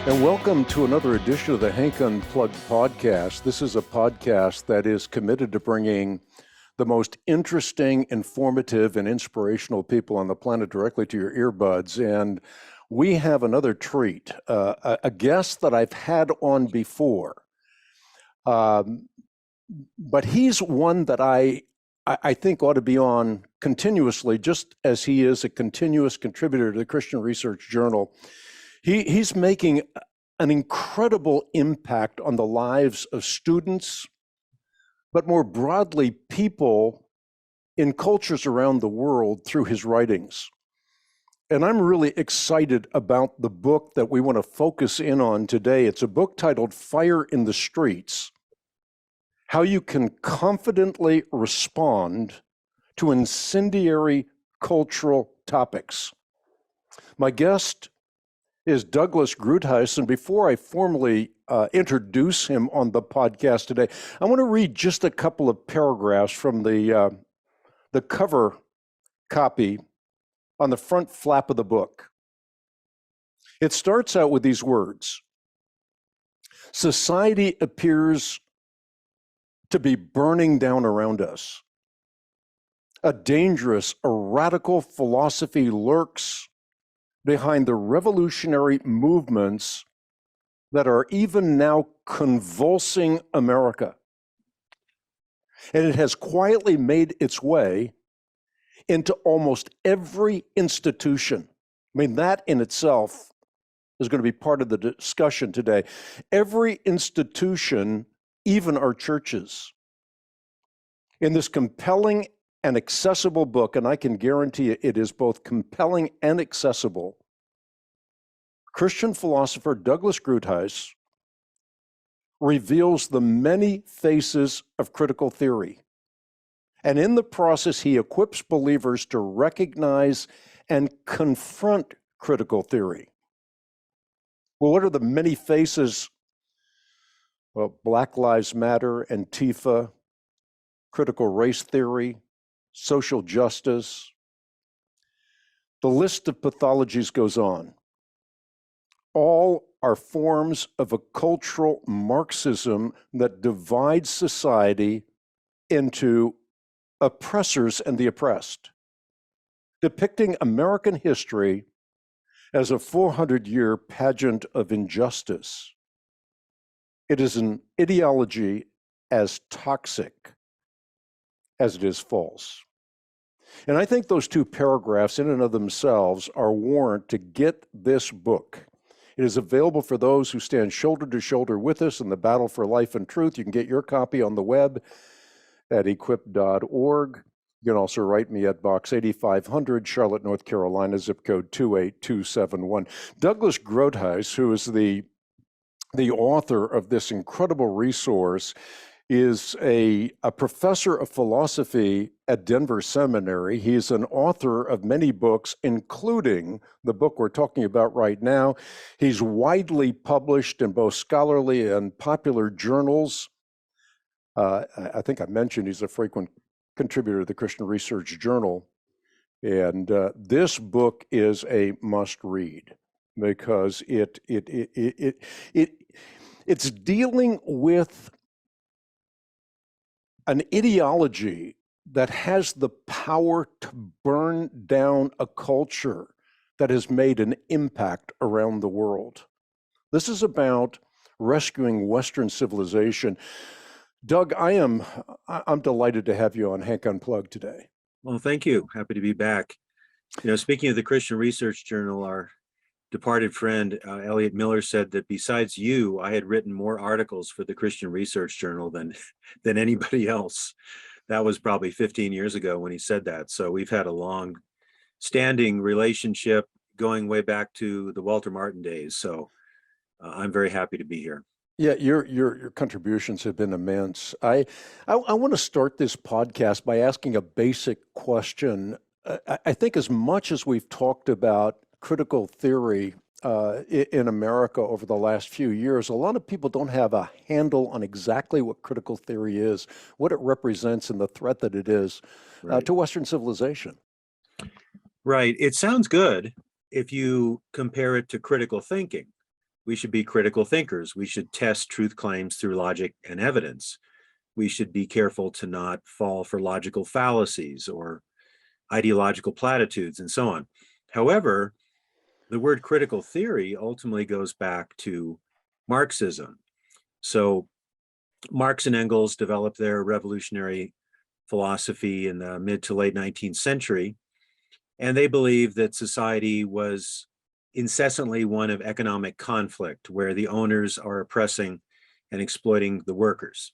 And welcome to another edition of the Hank Unplugged podcast. This is a podcast that is committed to bringing the most interesting, informative, and inspirational people on the planet directly to your earbuds. And we have another treat, a guest that I've had on before. But he's one that I think ought to be on continuously, just as he is a continuous contributor to the Christian Research Journal. He's making an incredible impact on the lives of students, but more broadly, people in cultures around the world through his writings. And I'm really excited about the book that we want to focus in on today. It's a book titled Fire in the Streets: How You Can Confidently Respond to Incendiary Cultural Topics. My guest is Douglas Groothuis, and before I formally introduce him on the podcast today, I want to read just a couple of paragraphs from the cover copy on the front flap of the book. It starts out with these words: "Society appears to be burning down around us. A dangerous, a radical philosophy lurks behind the revolutionary movements that are even now convulsing America. And it has quietly made its way into almost every institution." I mean, that in itself is going to be part of the discussion today. Every institution, even our churches. In this compelling and accessible book, and I can guarantee you it is both compelling and accessible, Christian philosopher Douglas Groothuis reveals the many faces of critical theory. And in the process, he equips believers to recognize and confront critical theory. Well, what are the many faces? Well, Black Lives Matter, Antifa, critical race theory, social justice. The list of pathologies goes on. All are forms of a cultural Marxism that divides society into oppressors and the oppressed, depicting American history as a 400-year pageant of injustice. It is an ideology as toxic as it is false. And I think those two paragraphs in and of themselves are warrant to get this book. It is available for those who stand shoulder to shoulder with us in the battle for life and truth. You can get your copy on the web at equip.org. You can also write me at Box 8500, Charlotte, North Carolina, zip code 28271. Douglas Groothuis, who is the author of this incredible resource, is a professor of philosophy at Denver Seminary. He's an author of many books, including the book we're talking about right now. He's widely published in both scholarly and popular journals. I think I mentioned he's a frequent contributor to the Christian Research Journal. And this book is a must-read because it's dealing with an ideology that has the power to burn down a culture that has made an impact around the world. This is about rescuing Western civilization. Doug, I'm delighted to have you on Hank Unplugged today. Well, thank you. Happy to be back. You know, speaking of the Christian Research Journal, our departed friend Elliot Miller said that besides you, I had written more articles for the Christian Research Journal than anybody else. That was probably 15 years ago when he said that. So we've had a long standing relationship going way back to the Walter Martin days. So I'm very happy to be here. Yeah, your contributions have been immense. I want to start this podcast by asking a basic question. I think as much as we've talked about critical theory in America over the last few years, a lot of people don't have a handle on exactly what critical theory is, what it represents, and the threat that it is to Western civilization. Right. It sounds good if you compare it to critical thinking. We should be critical thinkers. We should test truth claims through logic and evidence. We should be careful to not fall for logical fallacies or ideological platitudes and so on. However, the word critical theory ultimately goes back to Marxism. So Marx and Engels developed their revolutionary philosophy in the mid to late 19th century, and they believed that society was incessantly one of economic conflict, where the owners are oppressing and exploiting the workers.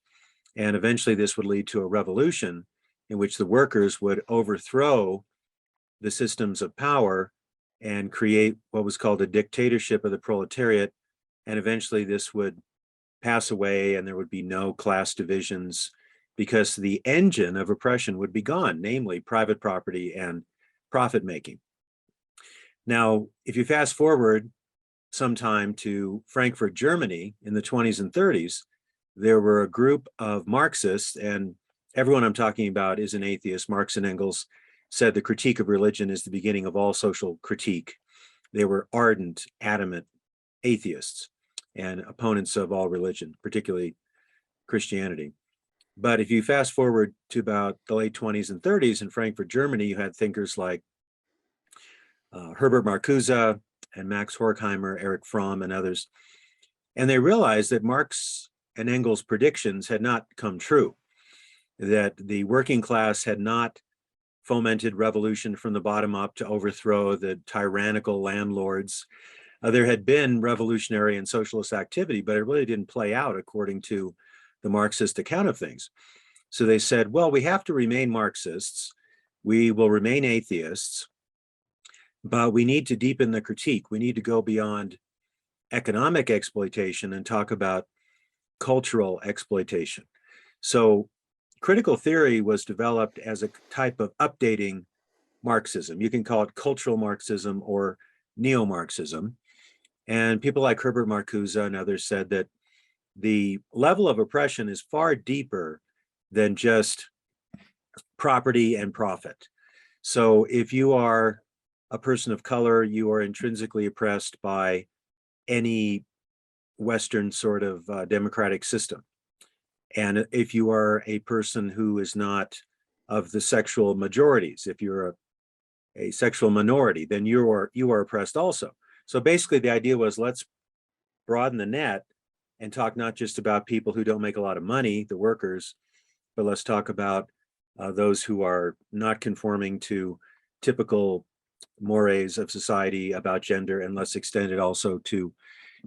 And eventually this would lead to a revolution in which the workers would overthrow the systems of power and create what was called a dictatorship of the proletariat. And eventually this would pass away and there would be no class divisions because the engine of oppression would be gone, namely private property and profit making. Now, if you fast forward sometime to Frankfurt, Germany in the 20s and 30s, there were a group of Marxists, and everyone I'm talking about is an atheist. Marx and Engels said the critique of religion is the beginning of all social critique. They were ardent, adamant atheists and opponents of all religion, particularly Christianity. But if you fast forward to about the late 20s and 30s in Frankfurt, Germany, you had thinkers like Herbert Marcuse and Max Horkheimer, Erich Fromm, and others. And they realized that Marx and Engels' predictions had not come true, that the working class had not fomented revolution from the bottom up to overthrow the tyrannical landlords. There had been revolutionary and socialist activity, but it really didn't play out according to the Marxist account of things. So they said, well, we have to remain Marxists. We will remain atheists, but we need to deepen the critique. We need to go beyond economic exploitation and talk about cultural exploitation. So critical theory was developed as a type of updating Marxism. You can call it cultural Marxism or neo-Marxism. And people like Herbert Marcuse and others said that the level of oppression is far deeper than just property and profit. So if you are a person of color, you are intrinsically oppressed by any Western sort of democratic system. And if you are a person who is not of the sexual majorities, if you're a sexual minority, then you are oppressed also. So basically the idea was, let's broaden the net and talk not just about people who don't make a lot of money, the workers, but let's talk about those who are not conforming to typical mores of society about gender, and let's extend it also to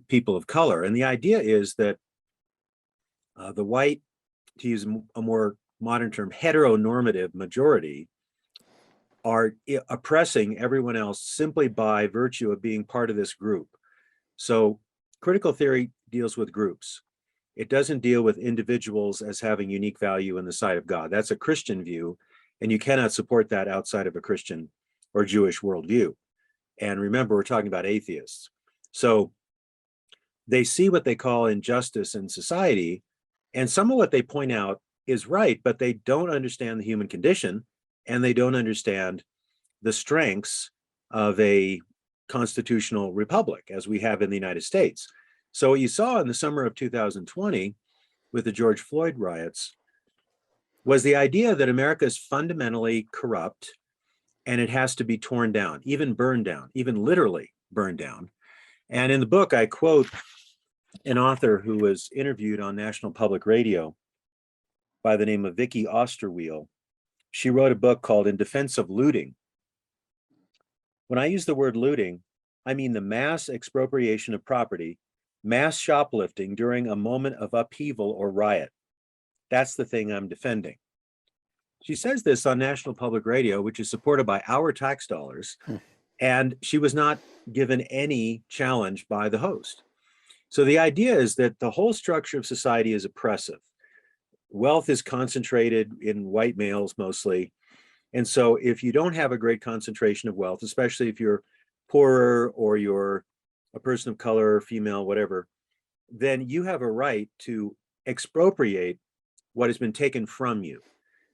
people of color. And the idea is that the white, to use a more modern term, heteronormative majority are oppressing everyone else simply by virtue of being part of this group. So critical theory deals with groups. It doesn't deal with individuals as having unique value in the sight of God. That's a Christian view, and you cannot support that outside of a Christian or Jewish worldview. And remember, we're talking about atheists. So they see what they call injustice in society, and some of what they point out is right, but they don't understand the human condition, and they don't understand the strengths of a constitutional republic as we have in the United States. So what you saw in the summer of 2020 with the George Floyd riots was the idea that America is fundamentally corrupt and it has to be torn down, even burned down, even literally burned down. And in the book, I quote an author who was interviewed on National Public Radio by the name of Vicky Osterweel. She wrote a book called In Defense of Looting. When I use the word looting, I mean the mass expropriation of property, mass shoplifting during a moment of upheaval or riot. That's the thing I'm defending. She says this on National Public Radio, which is supported by our tax dollars, and she was not given any challenge by the host. So the idea is that the whole structure of society is oppressive. Wealth is concentrated in white males mostly. And so if you don't have a great concentration of wealth, especially if you're poorer or you're a person of color, female, whatever, then you have a right to expropriate what has been taken from you.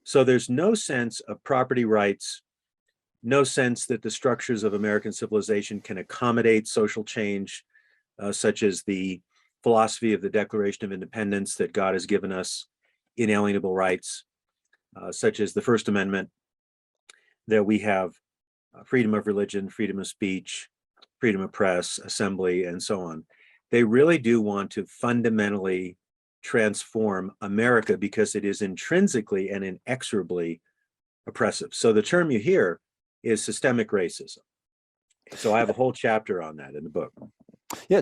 So there's no sense of property rights, no sense that the structures of American civilization can accommodate social change. such as the philosophy of the Declaration of Independence that God has given us inalienable rights, such as the First Amendment, that we have freedom of religion, freedom of speech, freedom of press, assembly, and so on. They really do want to fundamentally transform America because it is intrinsically and inexorably oppressive. So the term you hear is systemic racism. So I have a whole chapter on that in the book. Yeah,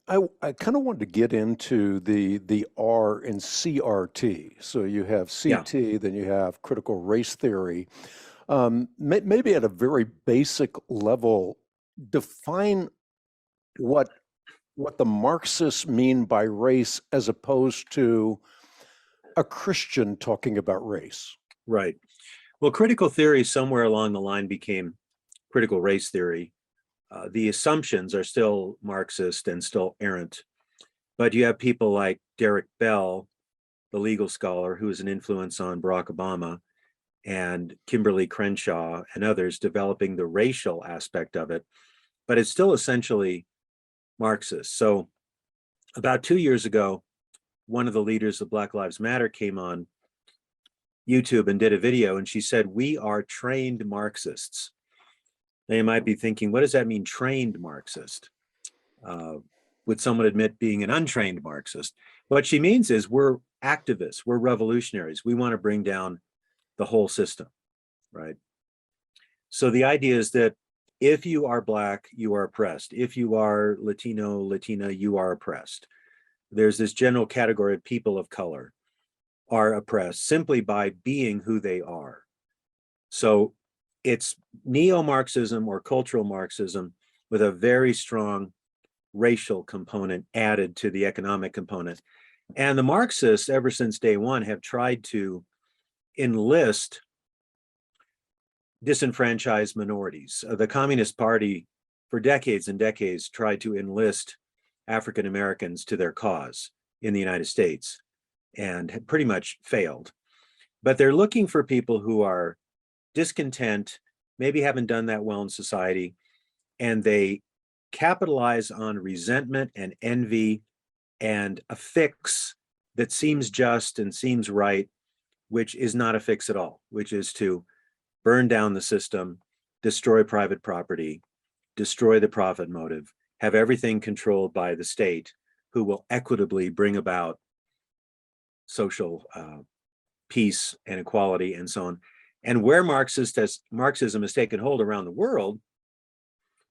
I kind of wanted to get into the R in CRT. So you have CT, then you have critical race theory. Maybe at a very basic level, define what the Marxists mean by race as opposed to a Christian talking about race. Right. Well, critical theory somewhere along the line became critical race theory. The assumptions are still Marxist and still errant, but you have people like Derek Bell, the legal scholar, who is an influence on Barack Obama, and Kimberly Crenshaw and others developing the racial aspect of it, but it's still essentially Marxist. So about 2 years ago, one of the leaders of Black Lives Matter came on YouTube and did a video, and she said, "We are trained Marxists." Now you might be thinking, what does that mean, trained Marxist? Would someone admit being an untrained Marxist? What she means is we're activists, we're revolutionaries. We want to bring down the whole system, right? So the idea is that if you are Black, you are oppressed. If you are Latino, Latina, you are oppressed. There's this general category of people of color are oppressed simply by being who they are. So it's neo-Marxism or cultural Marxism with a very strong racial component added to the economic component. And the Marxists, ever since day one, have tried to enlist disenfranchised minorities. The Communist Party, for decades and decades, tried to enlist African Americans to their cause in the United States and had pretty much failed. But they're looking for people who are discontent, maybe haven't done that well in society, and they capitalize on resentment and envy and a fix that seems just and seems right, which is not a fix at all, which is to burn down the system, destroy private property, destroy the profit motive, have everything controlled by the state, who will equitably bring about social peace and equality and so on. And where Marxism has taken hold around the world,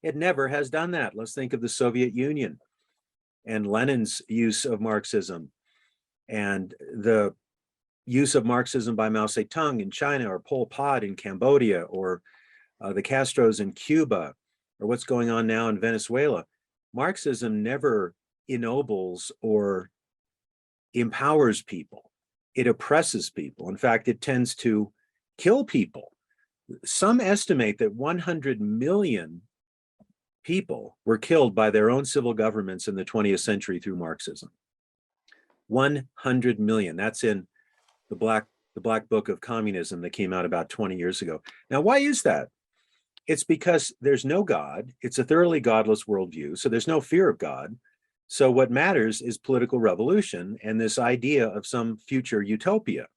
it never has done that. Let's think of the Soviet Union and Lenin's use of Marxism and the use of Marxism by Mao Zedong in China, or Pol Pot in Cambodia, or the Castros in Cuba, or what's going on now in Venezuela. Marxism never ennobles or empowers people. It oppresses people. In fact, it tends to kill people. Some estimate that 100 million people were killed by their own civil governments in the 20th century through Marxism. 100 million. That's in the Black Book of Communism that came out about 20 years ago. Now, why is that? It's because there's no God. It's a thoroughly godless worldview. So there's no fear of God. So what matters is political revolution and this idea of some future utopia.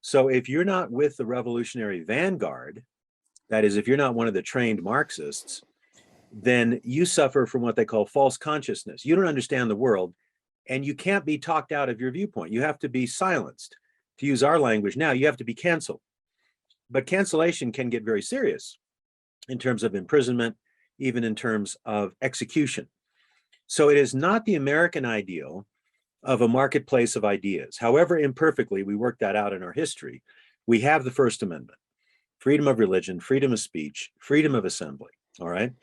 So if you're not with the revolutionary vanguard, that is, if you're not one of the trained Marxists, then you suffer from what they call false consciousness. You don't understand the world, and you can't be talked out of your viewpoint. You have to be silenced. To use our language now, you have to be canceled. But cancellation can get very serious in terms of imprisonment, even in terms of execution. So it is not the American ideal of a marketplace of ideas. However imperfectly we work that out in our history, we have the First Amendment, freedom of religion, freedom of speech, freedom of assembly, all right?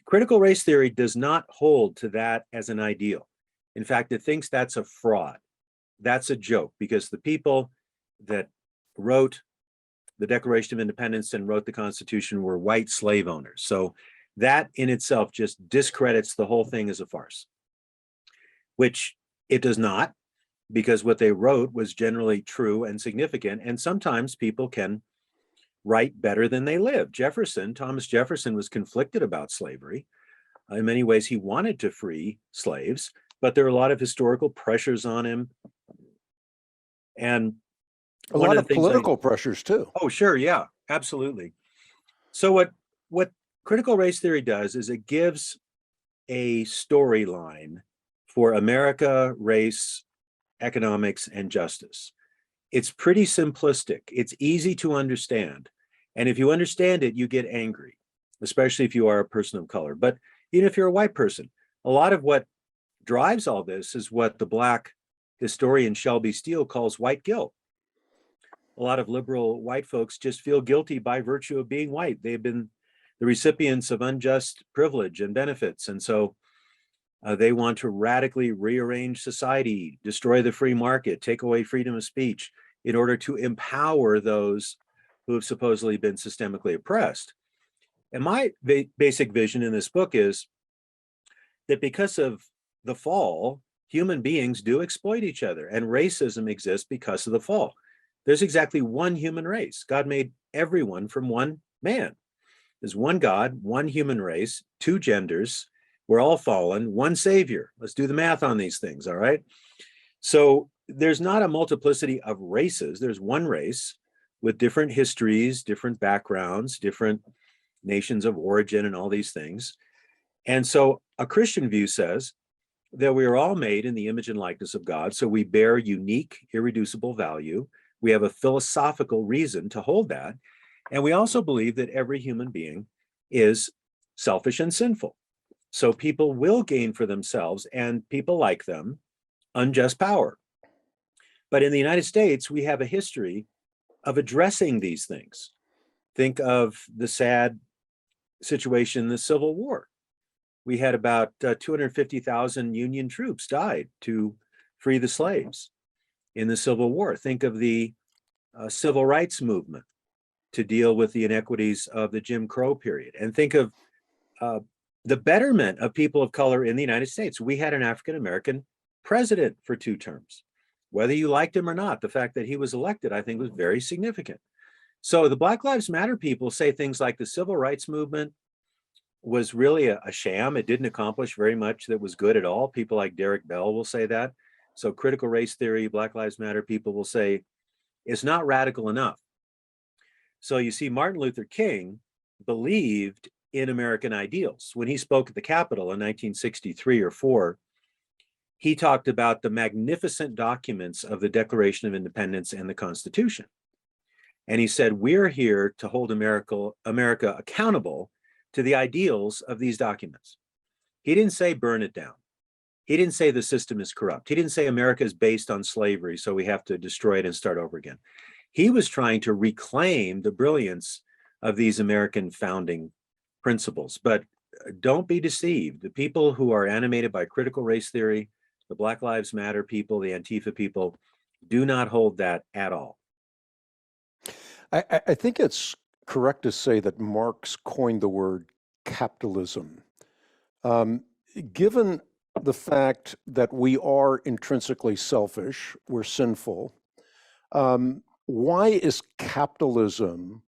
Critical race theory does not hold to that as an ideal. In fact, it thinks that's a fraud. That's a joke, because the people that wrote the Declaration of Independence and wrote the Constitution were white slave owners. So that in itself just discredits the whole thing as a farce, which it does not, because what they wrote was generally true and significant. And sometimes people can write better than they live. Thomas Jefferson was conflicted about slavery, In many ways, he wanted to free slaves, but there are a lot of historical pressures on him. And A one lot of of the things political pressures too. oh, sure, yeah, absolutely. So what critical race theory does is it gives a storyline for America, race, economics, and justice. It's pretty simplistic. It's easy to understand. And if you understand it, you get angry, especially if you are a person of color. But even if you're a white person, a lot of what drives all this is what the Black historian Shelby Steele calls white guilt. A lot of liberal white folks just feel guilty by virtue of being white. They've been the recipients of unjust privilege and benefits. And so they want to radically rearrange society, destroy the free market, take away freedom of speech in order to empower those who have supposedly been systemically oppressed. And my basic vision in this book is that because of the fall, human beings do exploit each other, and racism exists because of the fall. There's exactly one human race. God made everyone from one man. There's one God, one human race, two genders. We're all fallen, one savior. Let's do the math on these things, all right? So there's not a multiplicity of races. There's one race with different histories, different backgrounds, different nations of origin, and all these things. And so a Christian view says that we are all made in the image and likeness of God. So we bear unique, irreducible value. We have a philosophical reason to hold that. And we also believe that every human being is selfish and sinful. So people will gain for themselves, and people like them, unjust power. But in the United States, we have a history of addressing these things. Think of the sad situation in the Civil War. We had about 250,000 Union troops died to free the slaves in the Civil War. Think of the civil rights movement to deal with the inequities of the Jim Crow period. And think of the betterment of people of color in the United States. We had an African-American president for 2 terms. Whether you liked him or not, the fact that he was elected, I think, was very significant. So the Black Lives Matter people say things like the civil rights movement was really a sham. It didn't accomplish very much that was good at all. People like Derek Bell will say that. So critical race theory, Black Lives Matter people will say it's not radical enough. So you see, Martin Luther King believed in American ideals. When he spoke at the Capitol in 1963 or 4, he talked about the magnificent documents of the Declaration of Independence and the Constitution. And he said, we're here to hold America accountable to the ideals of these documents. He didn't say burn it down. He didn't say the system is corrupt. He didn't say America is based on slavery, so we have to destroy it and start over again. He was trying to reclaim the brilliance of these American founding principles. But don't be deceived. The people who are animated by critical race theory, the Black Lives Matter people, the Antifa people, do not hold that at all. I think it's correct to say that Marx coined the word capitalism. Given the fact that we are intrinsically selfish, we're sinful, why is capitalism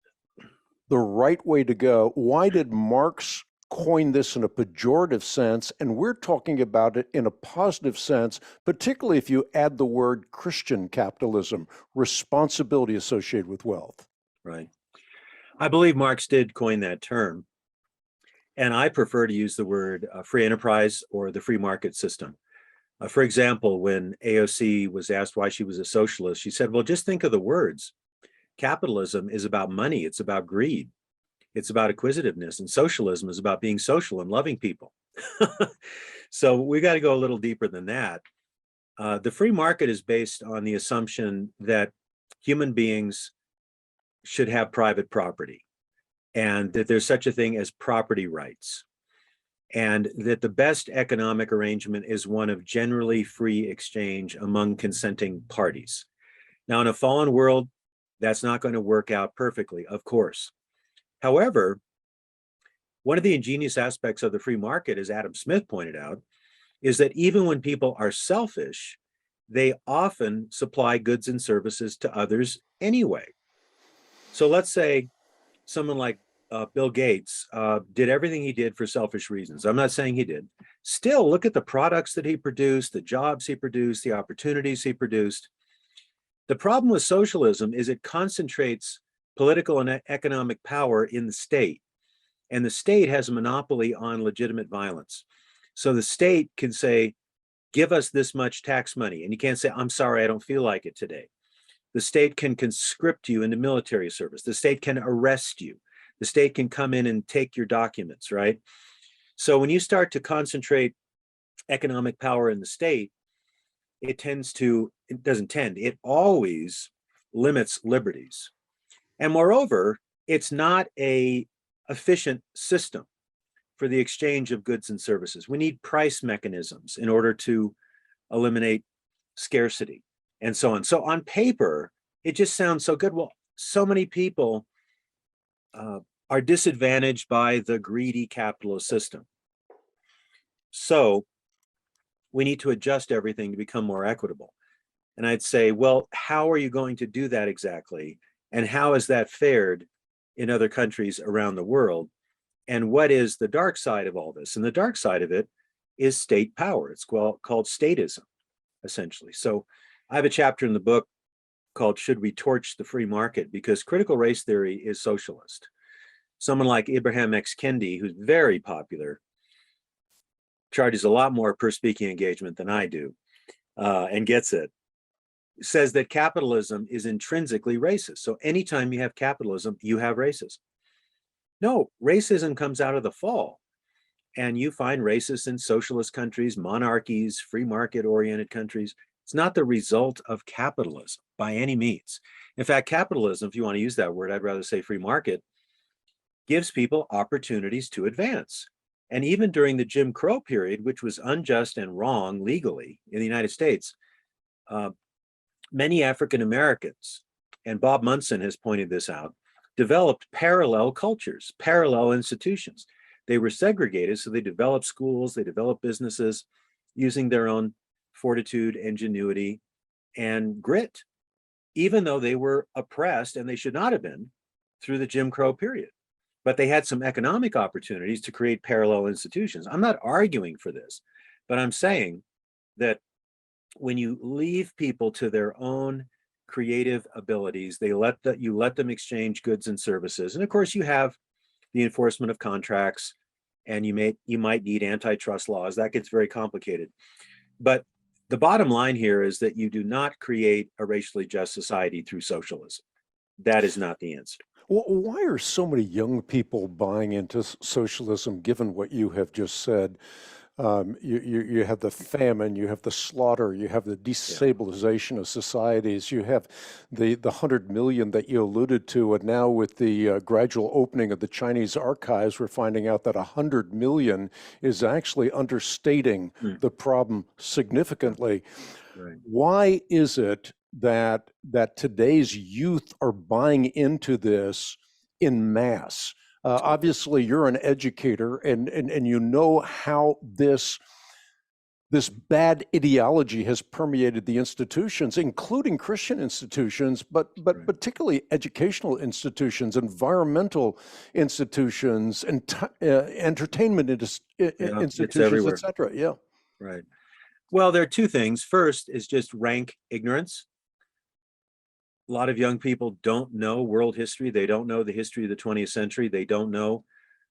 the right way to go? Why did Marx coin this in a pejorative sense, and we're talking about it in a positive sense, particularly if you add the word Christian capitalism, responsibility associated with wealth? Right. I believe Marx did coin that term, and I prefer to use the word free enterprise or the free market system. For example, when AOC was asked why she was a socialist, she said, well, just think of the words. Capitalism is about money. It's about greed. It's about acquisitiveness. And socialism is about being social and loving people. So we got to go a little deeper than that. The free market is based on the assumption that human beings should have private property, and that there's such a thing as property rights, and that the best economic arrangement is one of generally free exchange among consenting parties. Now, in a fallen world, that's not going to work out perfectly, of course. However, one of the ingenious aspects of the free market, as Adam Smith pointed out, is that even when people are selfish, they often supply goods and services to others anyway. So let's say someone like Bill Gates did everything he did for selfish reasons. I'm not saying he did. Still, look at the products that he produced, the jobs he produced, the opportunities he produced. The problem with socialism is it concentrates political and economic power in the state, and the state has a monopoly on legitimate violence. So the state can say, give us this much tax money, and you can't say, I'm sorry, I don't feel like it today. The state can conscript you into military service. The state can arrest you. The state can come in and take your documents, right? So when you start to concentrate economic power in the state, it always limits liberties. And moreover, it's not an efficient system for the exchange of goods and services. We need price mechanisms in order to eliminate scarcity and so on. So on paper, it just sounds so good. Well, so many people are disadvantaged by the greedy capitalist system. So we need to adjust everything to become more equitable. And I'd say, well, how are you going to do that exactly? And how has that fared in other countries around the world? And what is the dark side of all this? And the dark side of it is state power. It's called statism, essentially. So I have a chapter in the book called Should We Torch the Free Market? Because critical race theory is socialist. Someone like Ibram Kendi, who's very popular, charges a lot more per speaking engagement than I do, and gets it, says that capitalism is intrinsically racist. So anytime you have capitalism, you have racism. No, racism comes out of the fall. And you find racists in socialist countries, monarchies, free market oriented countries. It's not the result of capitalism by any means. In fact, capitalism, if you want to use that word, I'd rather say free market, gives people opportunities to advance. And even during the Jim Crow period, which was unjust and wrong legally in the United States, many African Americans, and Bob Munson has pointed this out, developed parallel cultures, parallel institutions. They were segregated, so they developed schools, they developed businesses using their own fortitude, ingenuity, and grit, even though they were oppressed, and they should not have been, through the Jim Crow period. But they had some economic opportunities to create parallel institutions. I'm not arguing for this, but I'm saying that when you leave people to their own creative abilities, you let them exchange goods and services. And of course, you have the enforcement of contracts, and you might need antitrust laws. That gets very complicated. But the bottom line here is that you do not create a racially just society through socialism. That is not the answer. Well, why are so many young people buying into socialism, given what you have just said? You have the famine, you have the slaughter, you have the destabilization of societies, you have the 100 million that you alluded to, and now with the gradual opening of the Chinese archives, we're finding out that 100 million is actually understating the problem significantly. Right. Why is it that today's youth are buying into this in mass? Obviously, you're an educator, and you know how this bad ideology has permeated the institutions, including Christian institutions, but Right. particularly educational institutions, environmental institutions, and entertainment institutions, et cetera. Yeah. Right. Well, there are two things. First is just rank ignorance. A lot of young people don't know world history. They don't know the history of the 20th century. They don't know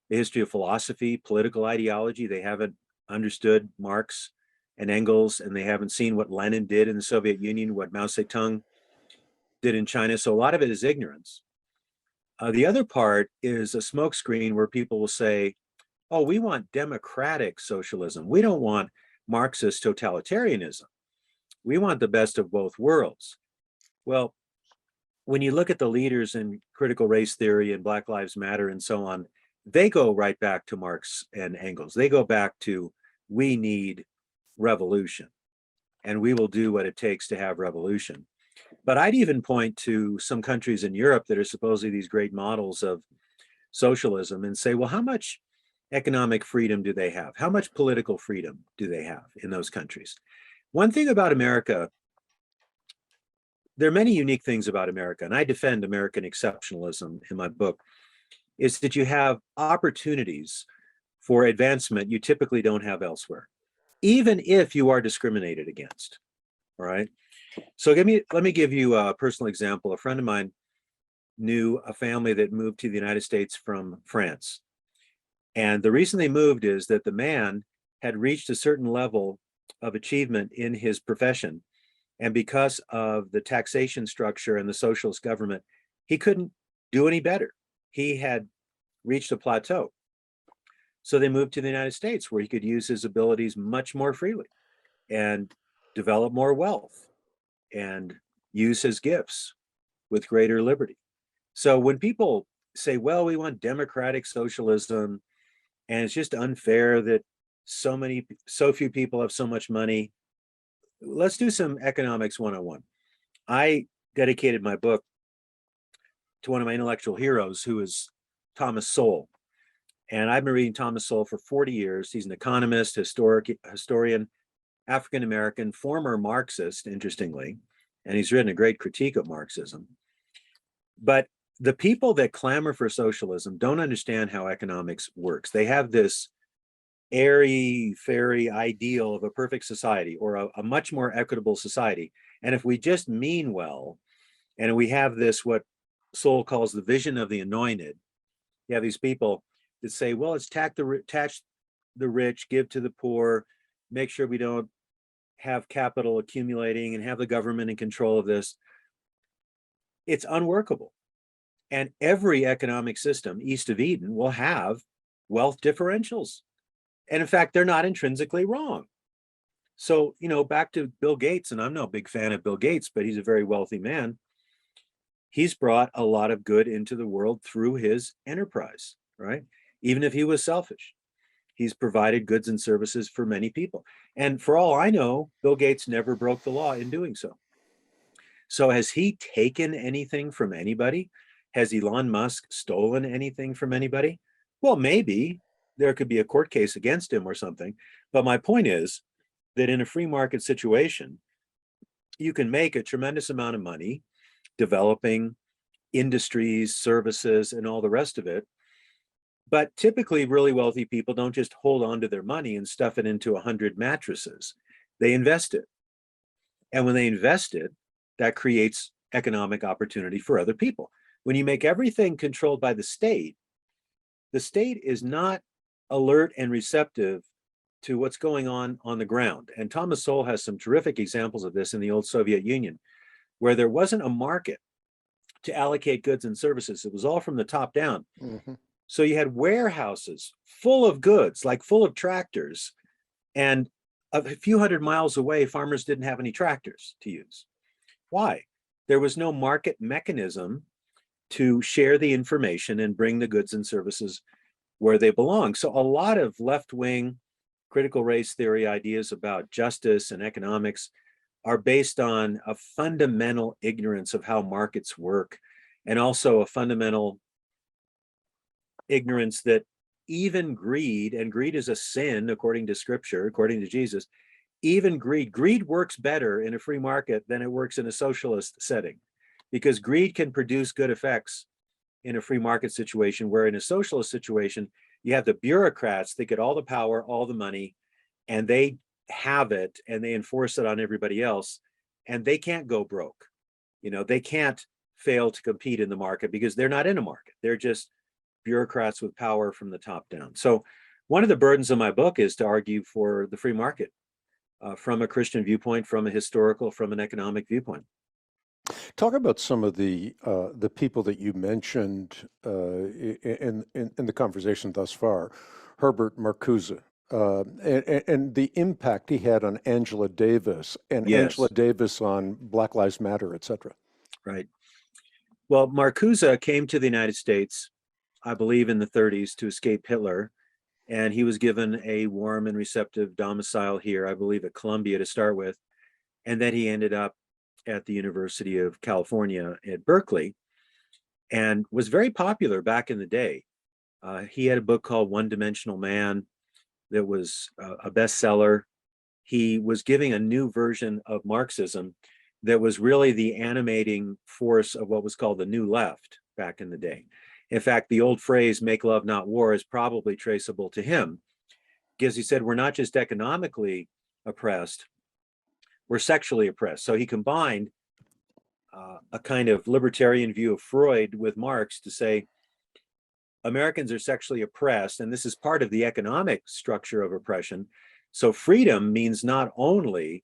the history of philosophy, political ideology. They haven't understood Marx and Engels, and they haven't seen what Lenin did in the Soviet Union, what Mao Zedong did in China. So a lot of it is ignorance. The other part is a smokescreen where people will say, oh, we want democratic socialism. We don't want Marxist totalitarianism. We want the best of both worlds. Well, when you look at the leaders in critical race theory and Black Lives Matter and so on, they go right back to Marx and Engels. They go back to, we need revolution, and we will do what it takes to have revolution. But I'd even point to some countries in Europe that are supposedly these great models of socialism and say, well, how much economic freedom do they have? How much political freedom do they have in those countries? One thing about America, there are many unique things about America, and I defend American exceptionalism in my book, is that you have opportunities for advancement you typically don't have elsewhere, even if you are discriminated against. All right. So let me give you a personal example. A friend of mine knew a family that moved to the United States from France. And the reason they moved is that the man had reached a certain level of achievement in his profession. And because of the taxation structure and the socialist government, he couldn't do any better. He had reached a plateau. So they moved to the United States, where he could use his abilities much more freely and develop more wealth and use his gifts with greater liberty. So when people say, well, we want democratic socialism, and it's just unfair that so few people have so much money, let's do some economics 101. I dedicated my book to one of my intellectual heroes, who is Thomas Sowell. And I've been reading Thomas Sowell for 40 years. He's an economist, historian, African-American, former Marxist, interestingly, and he's written a great critique of Marxism. But the people that clamor for socialism don't understand how economics works. They have this airy-fairy ideal of a perfect society, or a much more equitable society. And if we just mean well, and we have this, what Sowell calls the vision of the anointed, you have these people that say, well, let's tax the rich, give to the poor, make sure we don't have capital accumulating and have the government in control of this. It's unworkable. And every economic system east of Eden will have wealth differentials. And in fact, they're not intrinsically wrong. So, back to Bill Gates, and I'm no big fan of Bill Gates, but he's a very wealthy man. He's brought a lot of good into the world through his enterprise, right? Even if he was selfish, he's provided goods and services for many people. And for all I know, Bill Gates never broke the law in doing so. So has he taken anything from anybody? Has Elon Musk stolen anything from anybody? Well, maybe there could be a court case against him or something. But my point is that in a free market situation, you can make a tremendous amount of money developing industries, services, and all the rest of it. But typically, really wealthy people don't just hold on to their money and stuff it into 100 mattresses. They invest it. And when they invest it, that creates economic opportunity for other people. When you make everything controlled by the state is not alert and receptive to what's going on the ground. And Thomas Sowell has some terrific examples of this in the old Soviet Union, where there wasn't a market to allocate goods and services. It was all from the top down. Mm-hmm. So you had warehouses full of goods, like full of tractors, and a few hundred miles away, farmers didn't have any tractors to use. Why? There was no market mechanism to share the information and bring the goods and services where they belong. So a lot of left-wing critical race theory ideas about justice and economics are based on a fundamental ignorance of how markets work, and also a fundamental ignorance that even greed, and greed is a sin according to scripture, according to Jesus, even greed works better in a free market than it works in a socialist setting, because greed can produce good effects in a free market situation, where in a socialist situation, you have the bureaucrats that get all the power, all the money, and they have it and they enforce it on everybody else, and they can't go broke. They can't fail to compete in the market because they're not in a market. They're just bureaucrats with power from the top down. So one of the burdens of my book is to argue for the free market from a Christian viewpoint, from a historical, from an economic viewpoint. Talk about some of the people that you mentioned in the conversation thus far. Herbert Marcuse, and the impact he had on Angela Davis, and yes, Angela Davis on Black Lives Matter, et cetera. Right. Well, Marcuse came to the United States, I believe, in the 30s to escape Hitler, and he was given a warm and receptive domicile here, I believe at Columbia to start with, and then he ended up at the University of California at Berkeley, and was very popular back in the day. He had a book called One Dimensional Man that was a bestseller. He was giving a new version of Marxism that was really the animating force of what was called the New Left back in the day. In fact, the old phrase, make love, not war, is probably traceable to him, because he said, we're not just economically oppressed, we're sexually oppressed. So he combined a kind of libertarian view of Freud with Marx to say, Americans are sexually oppressed, and this is part of the economic structure of oppression. So freedom means not only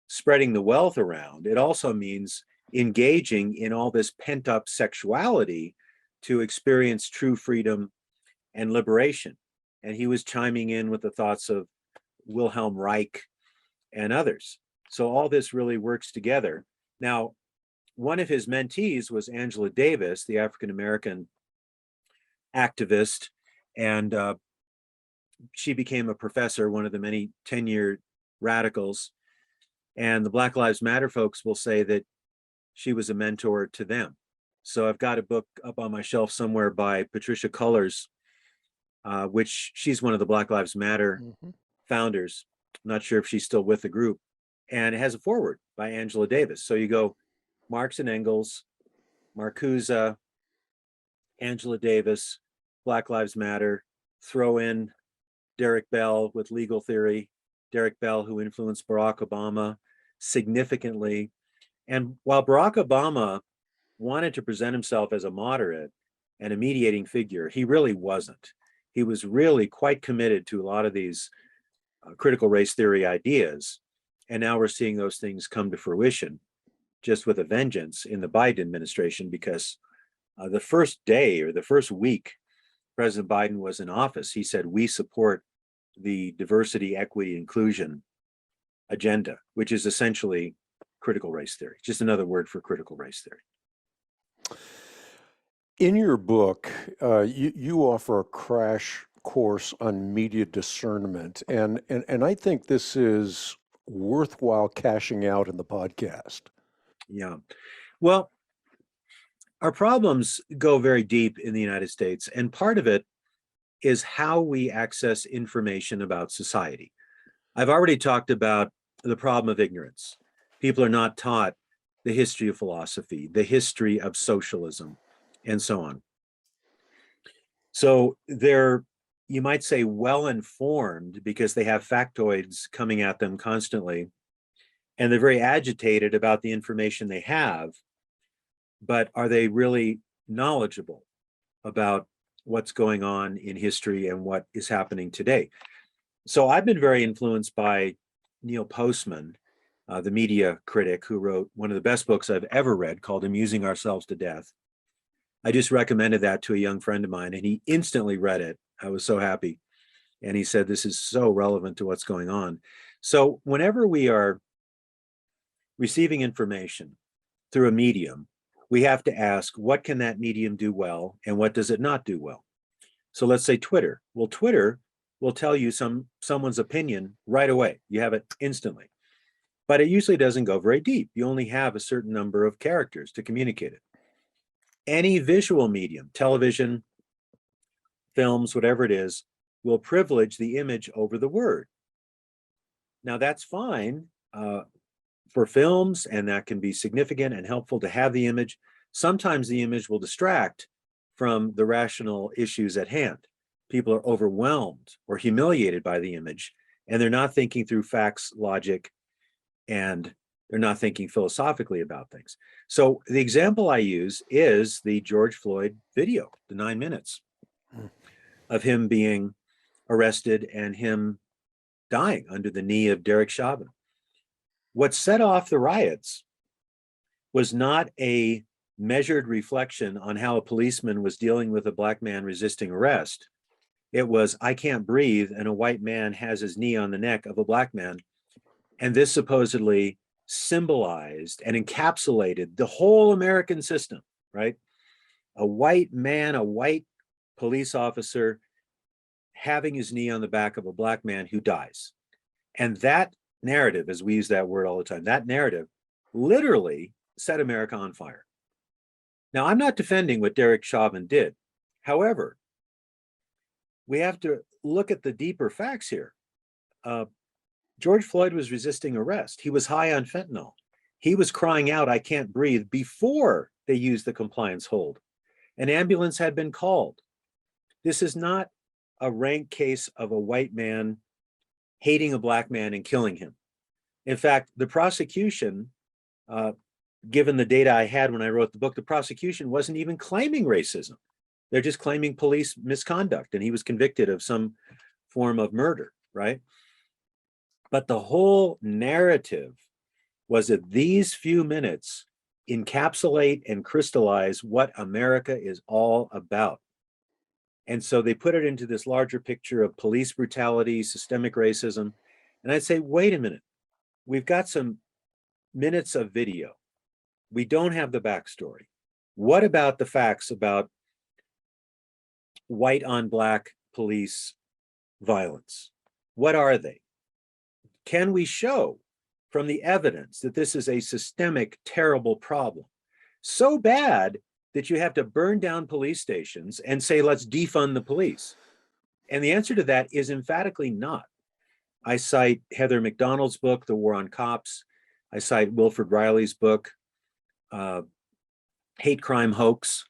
spreading the wealth around, it also means engaging in all this pent-up sexuality to experience true freedom and liberation. And he was chiming in with the thoughts of Wilhelm Reich and others. So all this really works together. Now, one of his mentees was Angela Davis, the African-American activist, and she became a professor, one of the many tenured radicals. And the Black Lives Matter folks will say that she was a mentor to them. So I've got a book up on my shelf somewhere by Patricia Cullors, which she's one of the Black Lives Matter founders. I'm not sure if she's still with the group. And it has a foreword by Angela Davis. So you go Marx and Engels, Marcuse, Angela Davis, Black Lives Matter, throw in Derek Bell with legal theory, Derek Bell, who influenced Barack Obama significantly. And while Barack Obama wanted to present himself as a moderate and a mediating figure, he really wasn't. He was really quite committed to a lot of these critical race theory ideas. And now we're seeing those things come to fruition just with a vengeance in the Biden administration, because the first day or the first week President Biden was in office, he said, we support the diversity, equity, inclusion agenda, which is essentially critical race theory, just another word for critical race theory. In your book, you offer a crash course on media discernment, and I think this is worthwhile cashing out in the podcast. Yeah. Well, our problems go very deep in the United States, and part of it is how we access information about society. I've already talked about the problem of ignorance. People are not taught the history of philosophy, the history of socialism, and so on. So they're, you might say, well-informed because they have factoids coming at them constantly, and they're very agitated about the information they have, but are they really knowledgeable about what's going on in history and what is happening today? So I've been very influenced by Neil Postman, the media critic who wrote one of the best books I've ever read called Amusing Ourselves to Death. I just recommended that to a young friend of mine and he instantly read it. I was so happy. And he said, this is so relevant to what's going on. So whenever we are receiving information through a medium, we have to ask, what can that medium do well and what does it not do well? So let's say Twitter. Well, Twitter will tell you someone's opinion right away. You have it instantly. But it usually doesn't go very deep. You only have a certain number of characters to communicate it. Any visual medium, television, films, whatever it is, will privilege the image over the word. Now that's fine for films, and that can be significant and helpful to have the image. Sometimes the image will distract from the rational issues at hand. People are overwhelmed or humiliated by the image, and they're not thinking through facts, logic, and they're not thinking philosophically about things. So the example I use is the George Floyd video, the 9 minutes of him being arrested and him dying under the knee of Derek Chauvin. What set off the riots was not a measured reflection on how a policeman was dealing with a black man resisting arrest. It was, I can't breathe, and a white man has his knee on the neck of a black man. And this supposedly symbolized and encapsulated the whole American system, right? A white man, a white police officer having his knee on the back of a black man who dies. And that narrative, as we use that word all the time, that narrative literally set America on fire. Now, I'm not defending what Derek Chauvin did. However, we have to look at the deeper facts here. George Floyd was resisting arrest. He was high on fentanyl. He was crying out, I can't breathe, before they used the compliance hold. An ambulance had been called. This is not a rank case of a white man hating a black man and killing him. In fact, the prosecution, given the data I had when I wrote the book, the prosecution wasn't even claiming racism. They're just claiming police misconduct, and he was convicted of some form of murder, right? But the whole narrative was that these few minutes encapsulate and crystallize what America is all about. And so they put it into this larger picture of police brutality, systemic racism. And I'd say, wait a minute, we've got some minutes of video. We don't have the backstory. What about the facts about white on black police violence? What are they? Can we show from the evidence that this is a systemic, terrible problem? So bad that you have to burn down police stations and say, let's defund the police. And the answer to that is emphatically not. I cite Heather McDonald's book, The War on Cops. I cite Wilfred Riley's book, Hate Crime Hoax.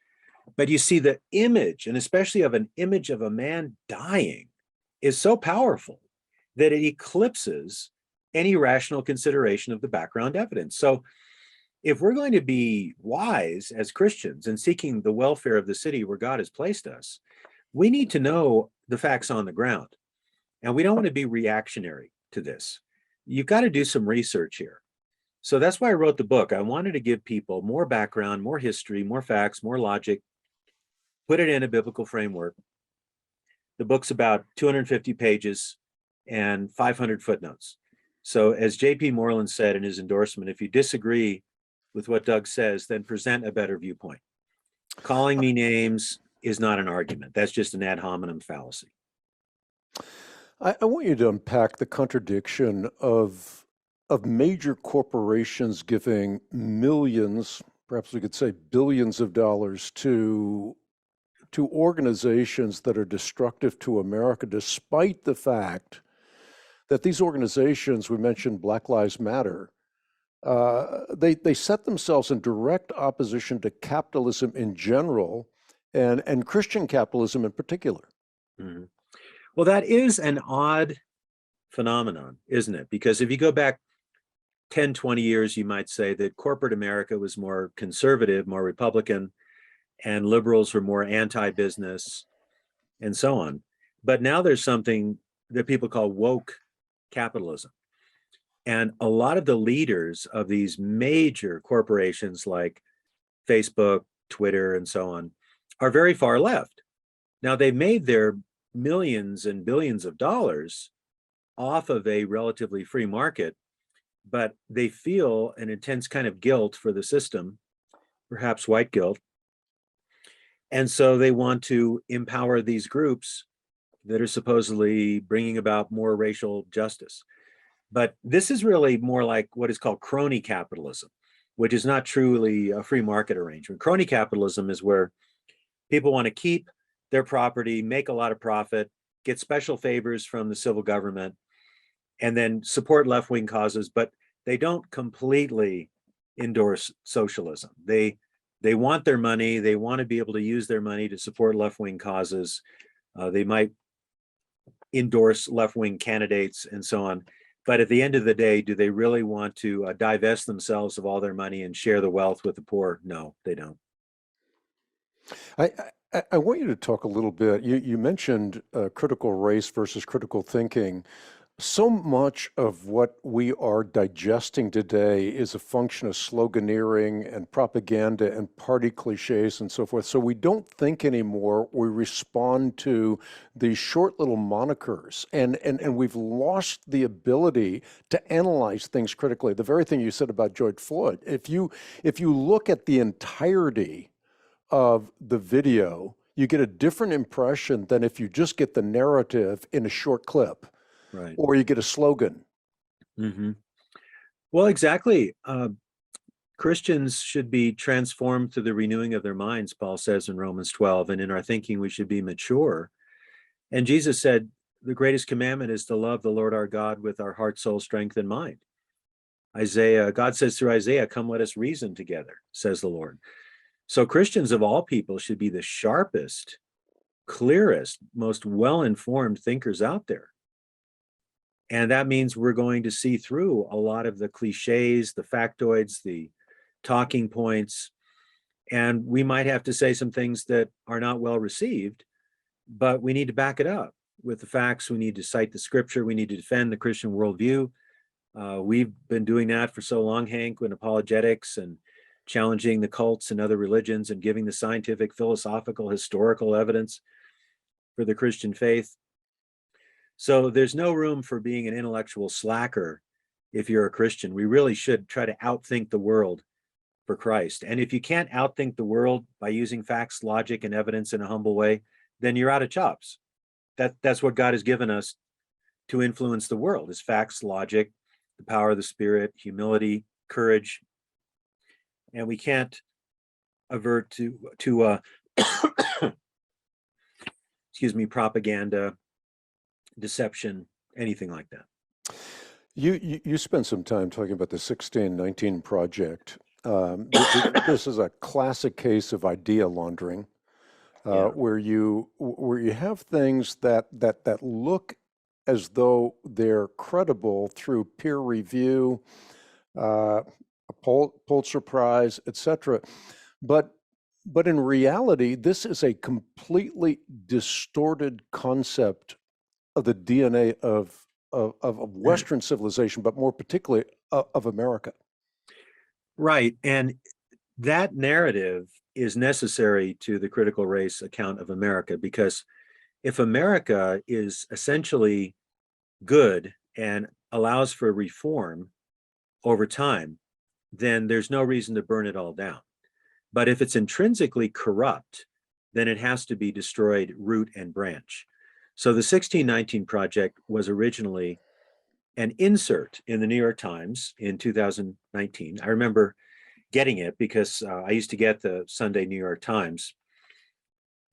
But you see, the image, and especially of an image of a man dying, is so powerful that it eclipses any rational consideration of the background evidence. So if we're going to be wise as Christians and seeking the welfare of the city where God has placed us, we need to know the facts on the ground. And we don't want to be reactionary to this. You've got to do some research here. So that's why I wrote the book. I wanted to give people more background, more history, more facts, more logic, put it in a biblical framework. The book's about 250 pages and 500 footnotes. So as J.P. Moreland said in his endorsement, if you disagree with what Doug says, then present a better viewpoint. Calling me names is not an argument. That's just an ad hominem fallacy. I want you to unpack the contradiction of major corporations giving millions, perhaps we could say billions of dollars to organizations that are destructive to America, despite the fact that these organizations, we mentioned Black Lives Matter, they set themselves in direct opposition to capitalism in general and Christian capitalism in particular. Mm-hmm. Well, that is an odd phenomenon, isn't it? Because if you go back 10, 20 years, you might say that corporate America was more conservative, more Republican, and liberals were more anti-business and so on. But now there's something that people call woke capitalism. And a lot of the leaders of these major corporations like Facebook, Twitter, and so on are very far left. Now, they've made their millions and billions of dollars off of a relatively free market, but they feel an intense kind of guilt for the system, perhaps white guilt. And so they want to empower these groups that are supposedly bringing about more racial justice. But this is really more like what is called crony capitalism, which is not truly a free market arrangement. Crony capitalism is where people want to keep their property, make a lot of profit, get special favors from the civil government, and then support left-wing causes, but they don't completely endorse socialism. They want their money. They want to be able to use their money to support left-wing causes. They might endorse left-wing candidates and so on. But at the end of the day, do they really want to divest themselves of all their money and share the wealth with the poor? No, they don't. I want you to talk a little bit. You mentioned critical race versus critical thinking. So much of what we are digesting today is a function of sloganeering and propaganda and party cliches and so forth. So we don't think anymore. We respond to these short little monikers, and we've lost the ability to analyze things critically. The very thing you said about George Floyd. If you look at the entirety of the video, you get a different impression than if you just get the narrative in a short clip. Right. Or you get a slogan. Mm-hmm. Well, exactly. Christians should be transformed through the renewing of their minds, Paul says in Romans 12, and in our thinking we should be mature. And Jesus said, the greatest commandment is to love the Lord our God with our heart, soul, strength, and mind. God says through Isaiah, come let us reason together, says the Lord. So Christians of all people should be the sharpest, clearest, most well-informed thinkers out there. And that means we're going to see through a lot of the cliches, the factoids, the talking points, and we might have to say some things that are not well received, but we need to back it up with the facts. We need to cite the scripture. We need to defend the Christian worldview. We've been doing that for so long, Hank, in apologetics and challenging the cults and other religions and giving the scientific, philosophical, historical evidence for the Christian faith. So there's no room for being an intellectual slacker if you're a Christian. We really should try to outthink the world for Christ. And if you can't outthink the world by using facts, logic, and evidence in a humble way, then you're out of chops. That's what God has given us to influence the world, is facts, logic, the power of the Spirit, humility, courage. And we can't avert to excuse me, propaganda, deception, anything like that. You spent some time talking about the 1619 Project. This is a classic case of idea laundering, where you have things that look as though they're credible through peer review, a Pulitzer Prize, etc. But in reality, this is a completely distorted concept of the DNA of Western civilization, but more particularly of America. Right. And that narrative is necessary to the critical race account of America, because if America is essentially good and allows for reform over time, then there's no reason to burn it all down. But if it's intrinsically corrupt, then it has to be destroyed root and branch. So the 1619 Project was originally an insert in the New York Times in 2019. I remember getting it because I used to get the Sunday New York Times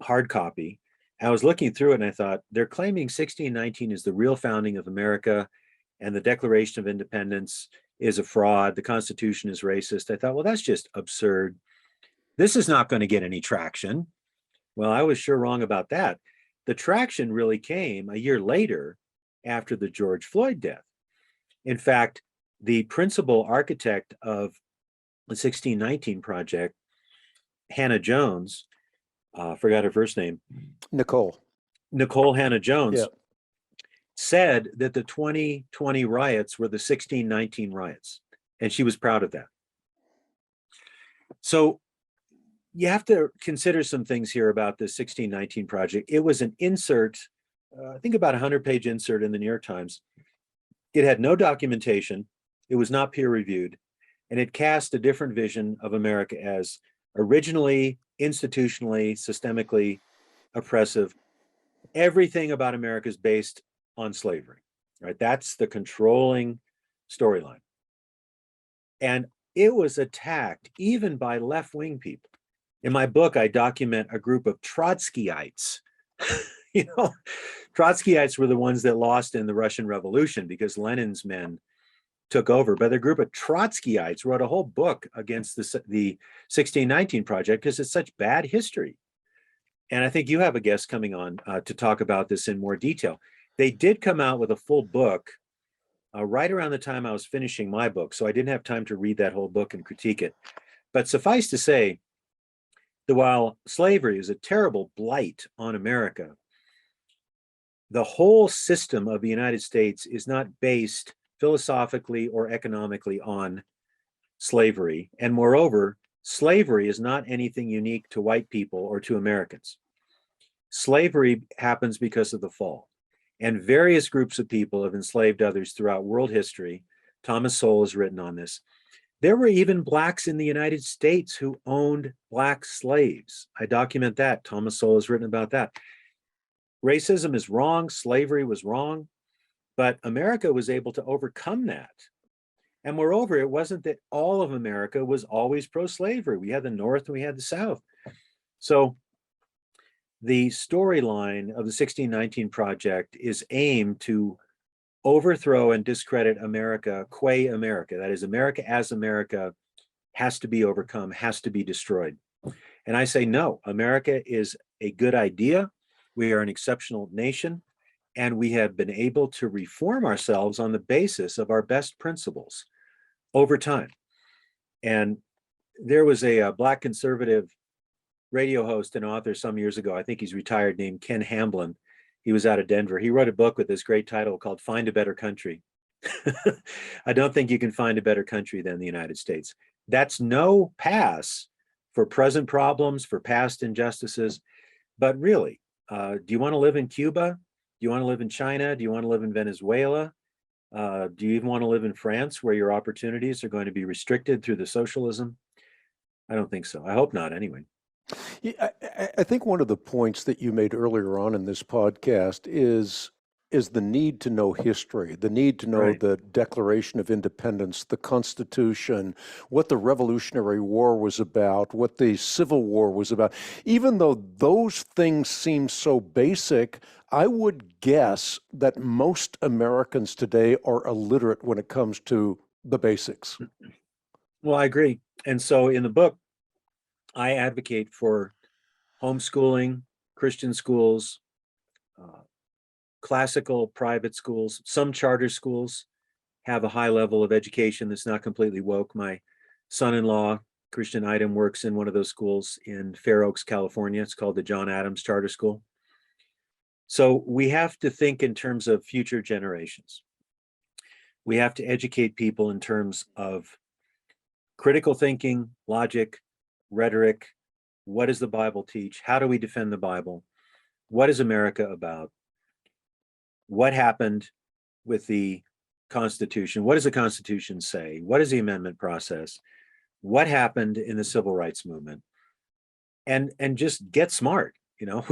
hard copy. I was looking through it and I thought, they're claiming 1619 is the real founding of America and the Declaration of Independence is a fraud. The Constitution is racist. I thought, well, that's just absurd. This is not going to get any traction. Well, I was sure wrong about that. The traction really came a year later after the George Floyd death. In fact, the principal architect of the 1619 Project, Hannah Jones, forgot her first name. Nicole Hannah Jones, said that the 2020 riots were the 1619 riots, and she was proud of that. So you have to consider some things here about the 1619 Project. It was an insert, I think about a 100-page insert in the New York Times. It had no documentation. It was not peer reviewed. And it cast a different vision of America as originally, institutionally, systemically oppressive. Everything about America is based on slavery, right? That's the controlling storyline. And it was attacked even by left-wing people. In my book, I document a group of Trotskyites. Trotskyites were the ones that lost in the Russian Revolution because Lenin's men took over. But a group of Trotskyites wrote a whole book against the 1619 Project because it's such bad history. And I think you have a guest coming on to talk about this in more detail. They did come out with a full book right around the time I was finishing my book, so I didn't have time to read that whole book and critique it. But suffice to say that while slavery is a terrible blight on America, the whole system of the United States is not based philosophically or economically on slavery. And moreover, slavery is not anything unique to white people or to Americans. Slavery happens because of the fall. And various groups of people have enslaved others throughout world history. Thomas Sowell has written on this. There were even blacks in the United States who owned black slaves. I document that. Thomas Sowell has written about that. Racism is wrong. Slavery was wrong. But America was able to overcome that. And moreover, it wasn't that all of America was always pro-slavery. We had the North and we had the South. So the storyline of the 1619 Project is aimed to overthrow and discredit America, qua America. That is, America as America has to be overcome, has to be destroyed. And I say, no, America is a good idea. We are an exceptional nation, and we have been able to reform ourselves on the basis of our best principles over time. And there was a Black conservative radio host and author some years ago, I think he's retired, named Ken Hamblin. He was out of Denver. He wrote a book with this great title called Find a Better Country. I don't think you can find a better country than the United States. That's no pass for present problems, for past injustices. But really, do you want to live in Cuba? Do you want to live in China? Do you want to live in Venezuela? Do you even want to live in France, where your opportunities are going to be restricted through the socialism? I don't think so. I hope not, anyway. Yeah, I think one of the points that you made earlier on in this podcast is the need to know history, the need to know Right. the Declaration of Independence, the Constitution, what the Revolutionary War was about, what the Civil War was about. Even though those things seem so basic, I would guess that most Americans today are illiterate when it comes to the basics. Well, I agree. And so in the book, I advocate for homeschooling, Christian schools, uh, classical private schools. Some charter schools have a high level of education that's not completely woke. My son-in-law, Christian Idem, works in one of those schools in Fair Oaks, California. It's called the John Adams Charter School. So we have to think in terms of future generations. We have to educate people in terms of critical thinking, logic, rhetoric. What does the Bible teach? How do we defend the Bible? What is America about? What happened with the Constitution? What does the Constitution say? What is the amendment process? What happened in the civil rights movement? And just get smart. You know,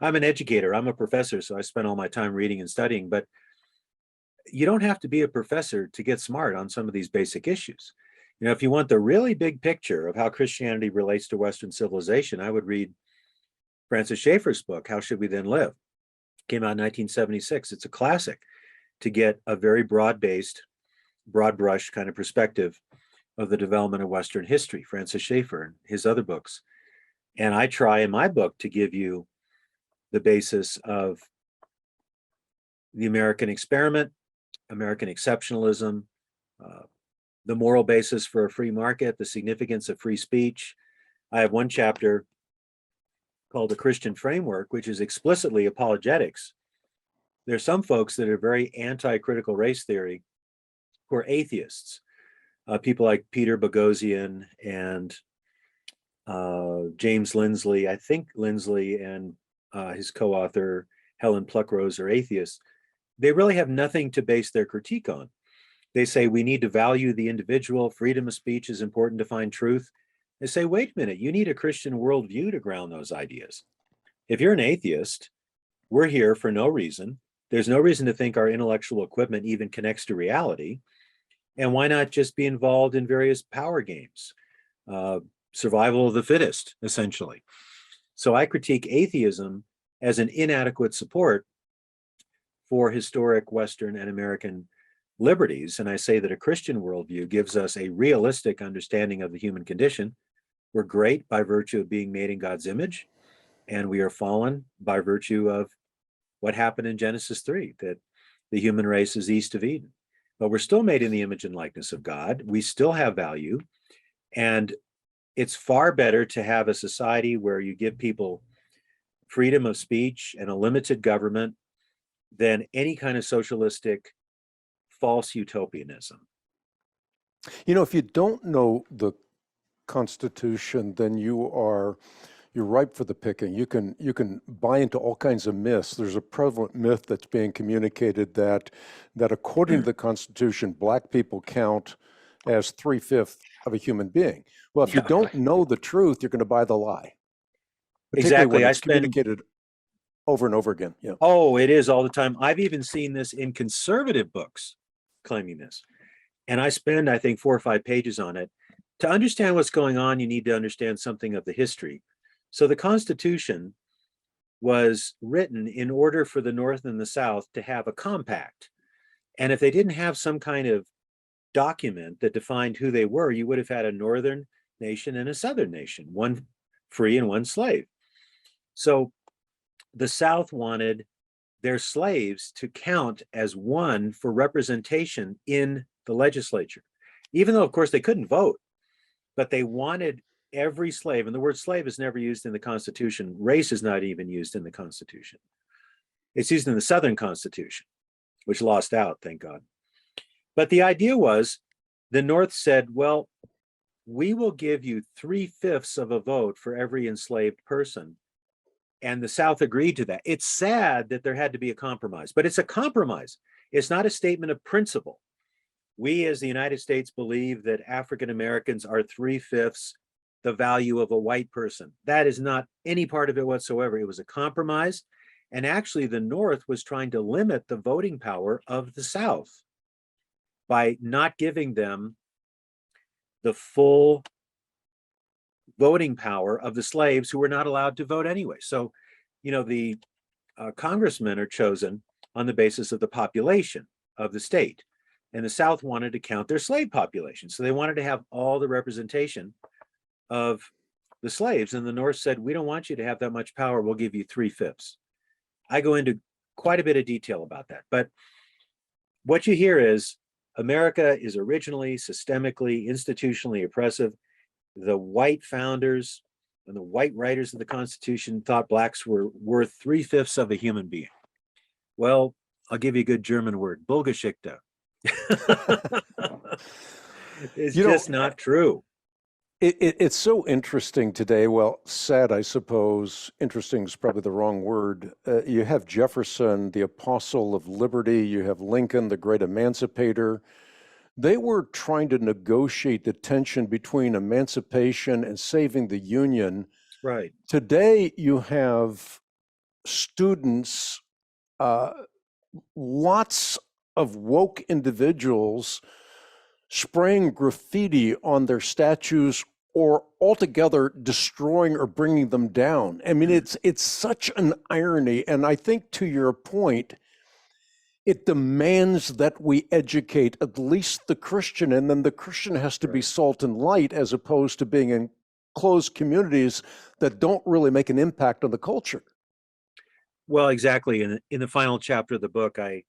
I'm an educator, I'm a professor, so I spend all my time reading and studying, but you don't have to be a professor to get smart on some of these basic issues. You know, if you want the really big picture of how Christianity relates to Western civilization, I would read Francis Schaeffer's book, How Should We Then Live? Came out in 1976. It's a classic to get a very broad-based, broad brush kind of perspective of the development of Western history, Francis Schaeffer and his other books. And I try in my book to give you the basis of the American experiment, American exceptionalism, the moral basis for a free market, the significance of free speech. I have one chapter called The Christian Framework, which is explicitly apologetics. There's some folks that are very anti-critical race theory who are atheists, people like Peter Boghossian and James Lindsley. I think Lindsley and his co-author Helen Pluckrose are atheists. They really have nothing to base their critique on. They say we need to value the individual, freedom of speech is important to find truth. They say, wait a minute, you need a Christian worldview to ground those ideas. If you're an atheist, we're here for no reason. There's no reason to think our intellectual equipment even connects to reality. And why not just be involved in various power games? Survival of the fittest, essentially. So I critique atheism as an inadequate support for historic Western and American liberties. And I say that a Christian worldview gives us a realistic understanding of the human condition. We're great by virtue of being made in God's image, and we are fallen by virtue of what happened in Genesis 3, that the human race is east of Eden. But we're still made in the image and likeness of God. We still have value. And it's far better to have a society where you give people freedom of speech and a limited government than any kind of socialistic false utopianism. You know, if you don't know the Constitution, then you're ripe for the picking. You can buy into all kinds of myths. There's a prevalent myth that's being communicated that according to the Constitution, Black people count as 3/5 of a human being. Well, if you don't know the truth, you're going to buy the lie. Particularly Exactly. when it's communicated over and over again. Yeah. Oh, it is all the time. I've even seen this in conservative books claiming this. And I spend, I think, 4 or 5 pages on it. To understand what's going on, you need to understand something of the history. So the Constitution was written in order for the North and the South to have a compact. And if they didn't have some kind of document that defined who they were, you would have had a Northern nation and a Southern nation, one free and one slave. So the South wanted their slaves to count as one for representation in the legislature, even though, of course, they couldn't vote, but they wanted every slave, and the word slave is never used in the Constitution. Race is not even used in the Constitution. It's used in the Southern Constitution, which lost out, thank God. But the idea was the North said, well, we will give you 3/5 of a vote for every enslaved person. And the South agreed to that. It's sad that there had to be a compromise, but it's a compromise. It's not a statement of principle. We as the United States believe that African Americans are 3/5 the value of a white person. That is not any part of it whatsoever. It was a compromise. And actually the North was trying to limit the voting power of the South by not giving them the full voting power of the slaves who were not allowed to vote anyway. So, the congressmen are chosen on the basis of the population of the state. And the South wanted to count their slave population. So they wanted to have all the representation of the slaves. And the North said, we don't want you to have that much power. We'll give you 3/5. I go into quite a bit of detail about that. But what you hear is America is originally systemically, institutionally oppressive. The white founders and the white writers of the Constitution thought blacks were worth 3/5 of a human being. Well, I'll give you a good German word, Bullgeschichte. It's just not true. It's so interesting today. Well, sad, I suppose. Interesting is probably the wrong word. You have Jefferson, the apostle of liberty. You have Lincoln, the great emancipator. They were trying to negotiate the tension between emancipation and saving the Union. Right. Today, you have students, lots of woke individuals spraying graffiti on their statues or altogether destroying or bringing them down. I mean, it's such an irony. And I think to your point, it demands that we educate at least the Christian, and then the Christian has to be salt and light as opposed to being in closed communities that don't really make an impact on the culture. Well, exactly. In the final chapter of the book, I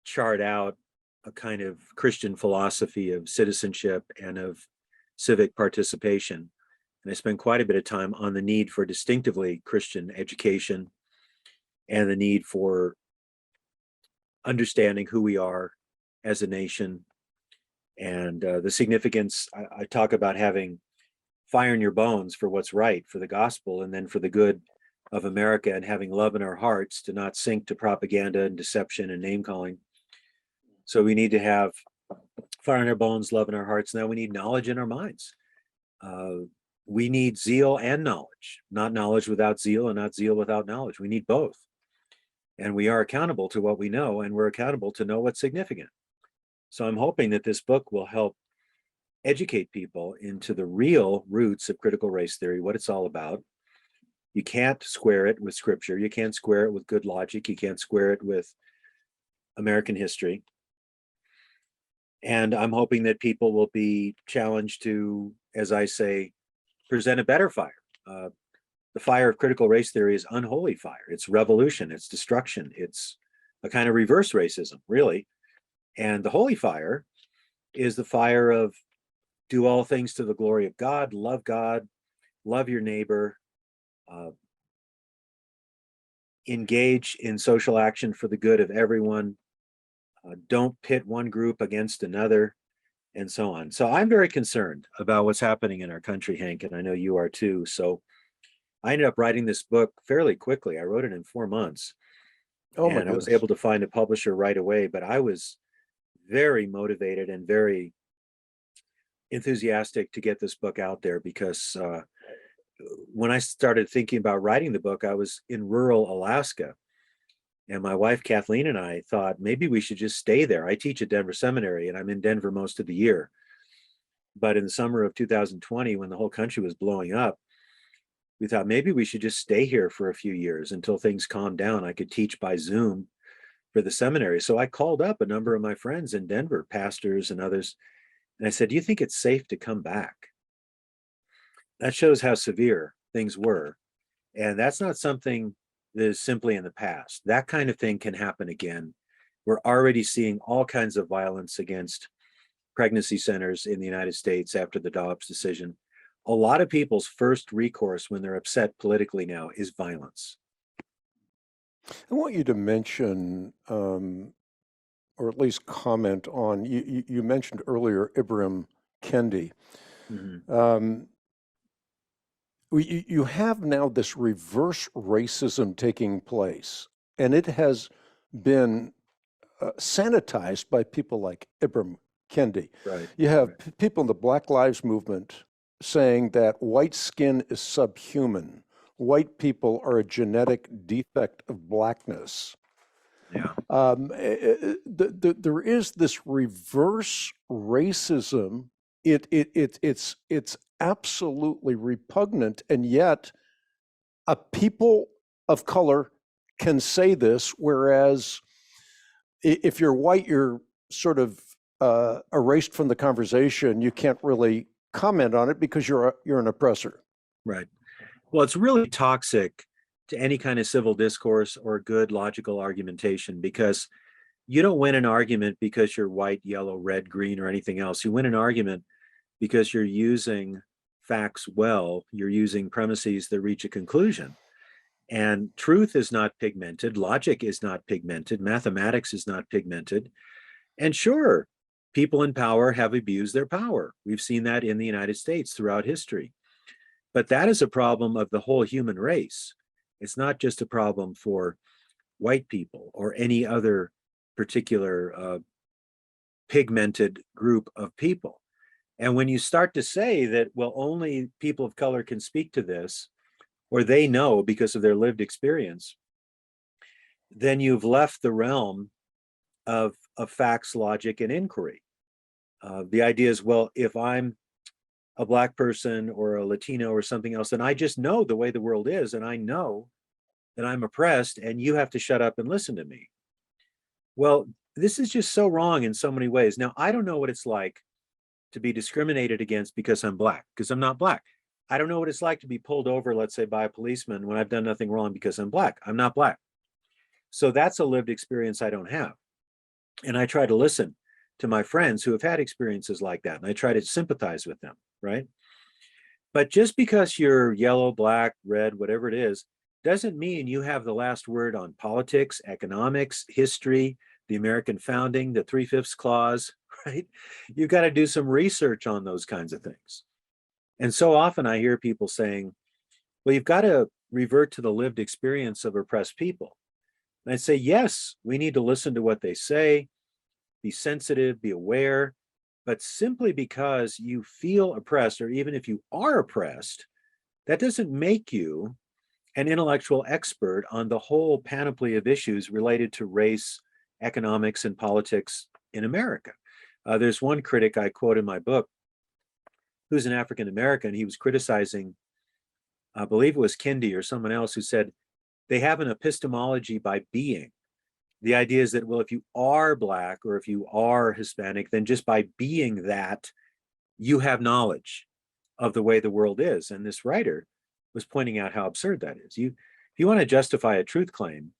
chart out a kind of Christian philosophy of citizenship and of civic participation. And I spend quite a bit of time on the need for distinctively Christian education and the need for understanding who we are as a nation and the significance. I talk about having fire in your bones for what's right, for the gospel, and then for the good of America, and having love in our hearts to not sink to propaganda and deception and name calling. So we need to have fire in our bones, love in our hearts. Now we need knowledge in our minds. We need zeal and knowledge, not knowledge without zeal and not zeal without knowledge. We need both. And we are accountable to what we know, and we're accountable to know what's significant. So I'm hoping that this book will help educate people into the real roots of critical race theory, what it's all about. You can't square it with scripture. You can't square it with good logic. You can't square it with American history. And I'm hoping that people will be challenged to, as I say, present a better fire. The fire of critical race theory is unholy fire. It's revolution. It's destruction. It's a kind of reverse racism, really. And the holy fire is the fire of do all things to the glory of God, love your neighbor, engage in social action for the good of everyone, don't pit one group against another, and so on. So I'm very concerned about what's happening in our country, Hank, and I know you are too. So I ended up writing this book fairly quickly. I wrote it in 4 months. Oh, my and I was goodness. able to find a publisher right away, but I was very motivated and very enthusiastic to get this book out there because when I started thinking about writing the book, I was in rural Alaska. And my wife, Kathleen, and I thought maybe we should just stay there. I teach at Denver Seminary and I'm in Denver most of the year. But in the summer of 2020, when the whole country was blowing up, we thought maybe we should just stay here for a few years until things calmed down. I could teach by Zoom for the seminary. So I called up a number of my friends in Denver, pastors and others. And I said, do you think it's safe to come back? That shows how severe things were. And that's not something that is simply in the past. That kind of thing can happen again. We're already seeing all kinds of violence against pregnancy centers in the United States after the Dobbs decision. A lot of people's first recourse when they're upset politically now is violence. I want you to mention, or at least comment on, you mentioned earlier Ibram Kendi. Mm-hmm. You have now this reverse racism taking place, and it has been sanitized by people like Ibram Kendi. Right. You have Right. people in the Black Lives Movement saying that white skin is subhuman. White people are a genetic defect of blackness. Yeah. There is this reverse racism. It's absolutely repugnant, and yet a people of color can say this, whereas if you're white, you're sort of erased from the conversation. You can't really comment on it because you're an oppressor. Right. Well, it's really toxic to any kind of civil discourse or good logical argumentation, because you don't win an argument because you're white, yellow, red, green, or anything else. You win an argument because you're using facts well, you're using premises that reach a conclusion. And truth is not pigmented, logic is not pigmented, mathematics is not pigmented. And sure, people in power have abused their power. We've seen that in the United States throughout history. But that is a problem of the whole human race. It's not just a problem for white people or any other particular pigmented group of people. And when you start to say that, well, only people of color can speak to this, or they know because of their lived experience, then you've left the realm of facts, logic, and inquiry. The idea is, well, if I'm a Black person or a Latino or something else, then I just know the way the world is, and I know that I'm oppressed, and you have to shut up and listen to me. Well, this is just so wrong in so many ways. Now, I don't know what it's like to be discriminated against because I'm Black, because I'm not Black. I don't know what it's like to be pulled over, let's say, by a policeman when I've done nothing wrong because I'm Black. I'm not Black. So that's a lived experience I don't have. And I try to listen to my friends who have had experiences like that, and I try to sympathize with them, right? But just because you're yellow, black, red, whatever it is, doesn't mean you have the last word on politics, economics, history, the American founding, the 3/5 clause, right? You've got to do some research on those kinds of things. And so often I hear people saying, well, you've got to revert to the lived experience of oppressed people. And I say, yes, we need to listen to what they say, be sensitive, be aware, but simply because you feel oppressed, or even if you are oppressed, that doesn't make you an intellectual expert on the whole panoply of issues related to race, economics, and politics in America. There's one critic I quote in my book who's an African American. He was criticizing, I believe it was Kendi or someone else, who said they have an epistemology by being. The idea is that, well, if you are Black or if you are Hispanic, then just by being that, you have knowledge of the way the world is. And this writer was pointing out how absurd that is. If you want to justify a truth claim,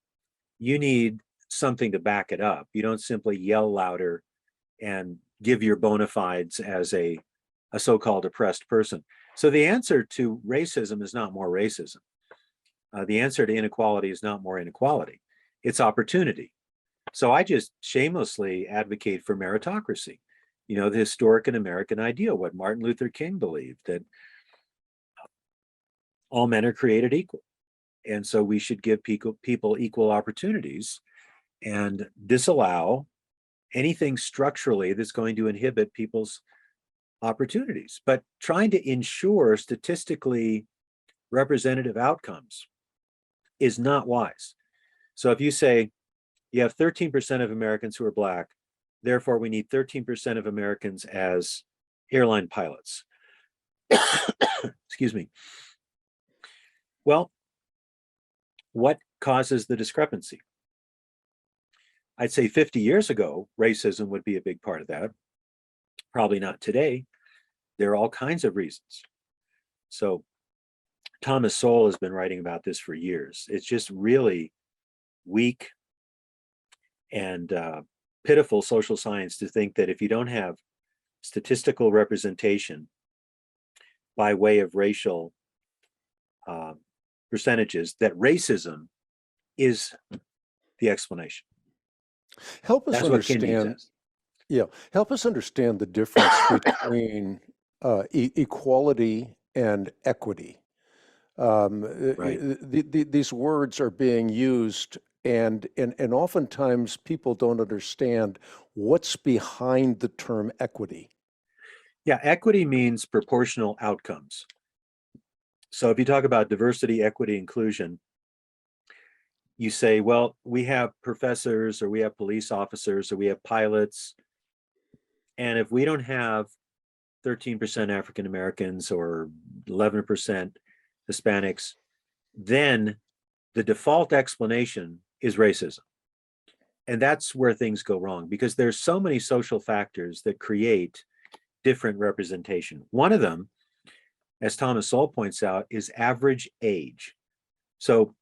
you need something to back it up. You don't simply yell louder and give your bona fides as a so-called oppressed person. So the answer to racism is not more racism. The answer to inequality is not more inequality. It's opportunity. So I just shamelessly advocate for meritocracy. You know, the historic and American ideal, what Martin Luther King believed, that all men are created equal. And so we should give people equal opportunities and disallow anything structurally that's going to inhibit people's opportunities. But trying to ensure statistically representative outcomes is not wise. So if you say you have 13% of Americans who are Black, therefore we need 13% of Americans as airline pilots. Excuse me. Well, what causes the discrepancy? I'd say 50 years ago, racism would be a big part of that. Probably not today. There are all kinds of reasons. So Thomas Sowell has been writing about this for years. It's just really weak and pitiful social science to think that if you don't have statistical representation by way of racial percentages, that racism is the explanation. Help us That's what Kendi understand. says. Yeah, help us understand the difference between equality and equity. Right. These words are being used, and oftentimes people don't understand what's behind the term equity. Yeah, equity means proportional outcomes. So if you talk about diversity, equity, inclusion, you say, well, we have professors or we have police officers or we have pilots. And if we don't have 13% African Americans or 11% Hispanics, then the default explanation is racism. And that's where things go wrong, because there's so many social factors that create different representation. One of them, as Thomas Sowell points out, is average age. So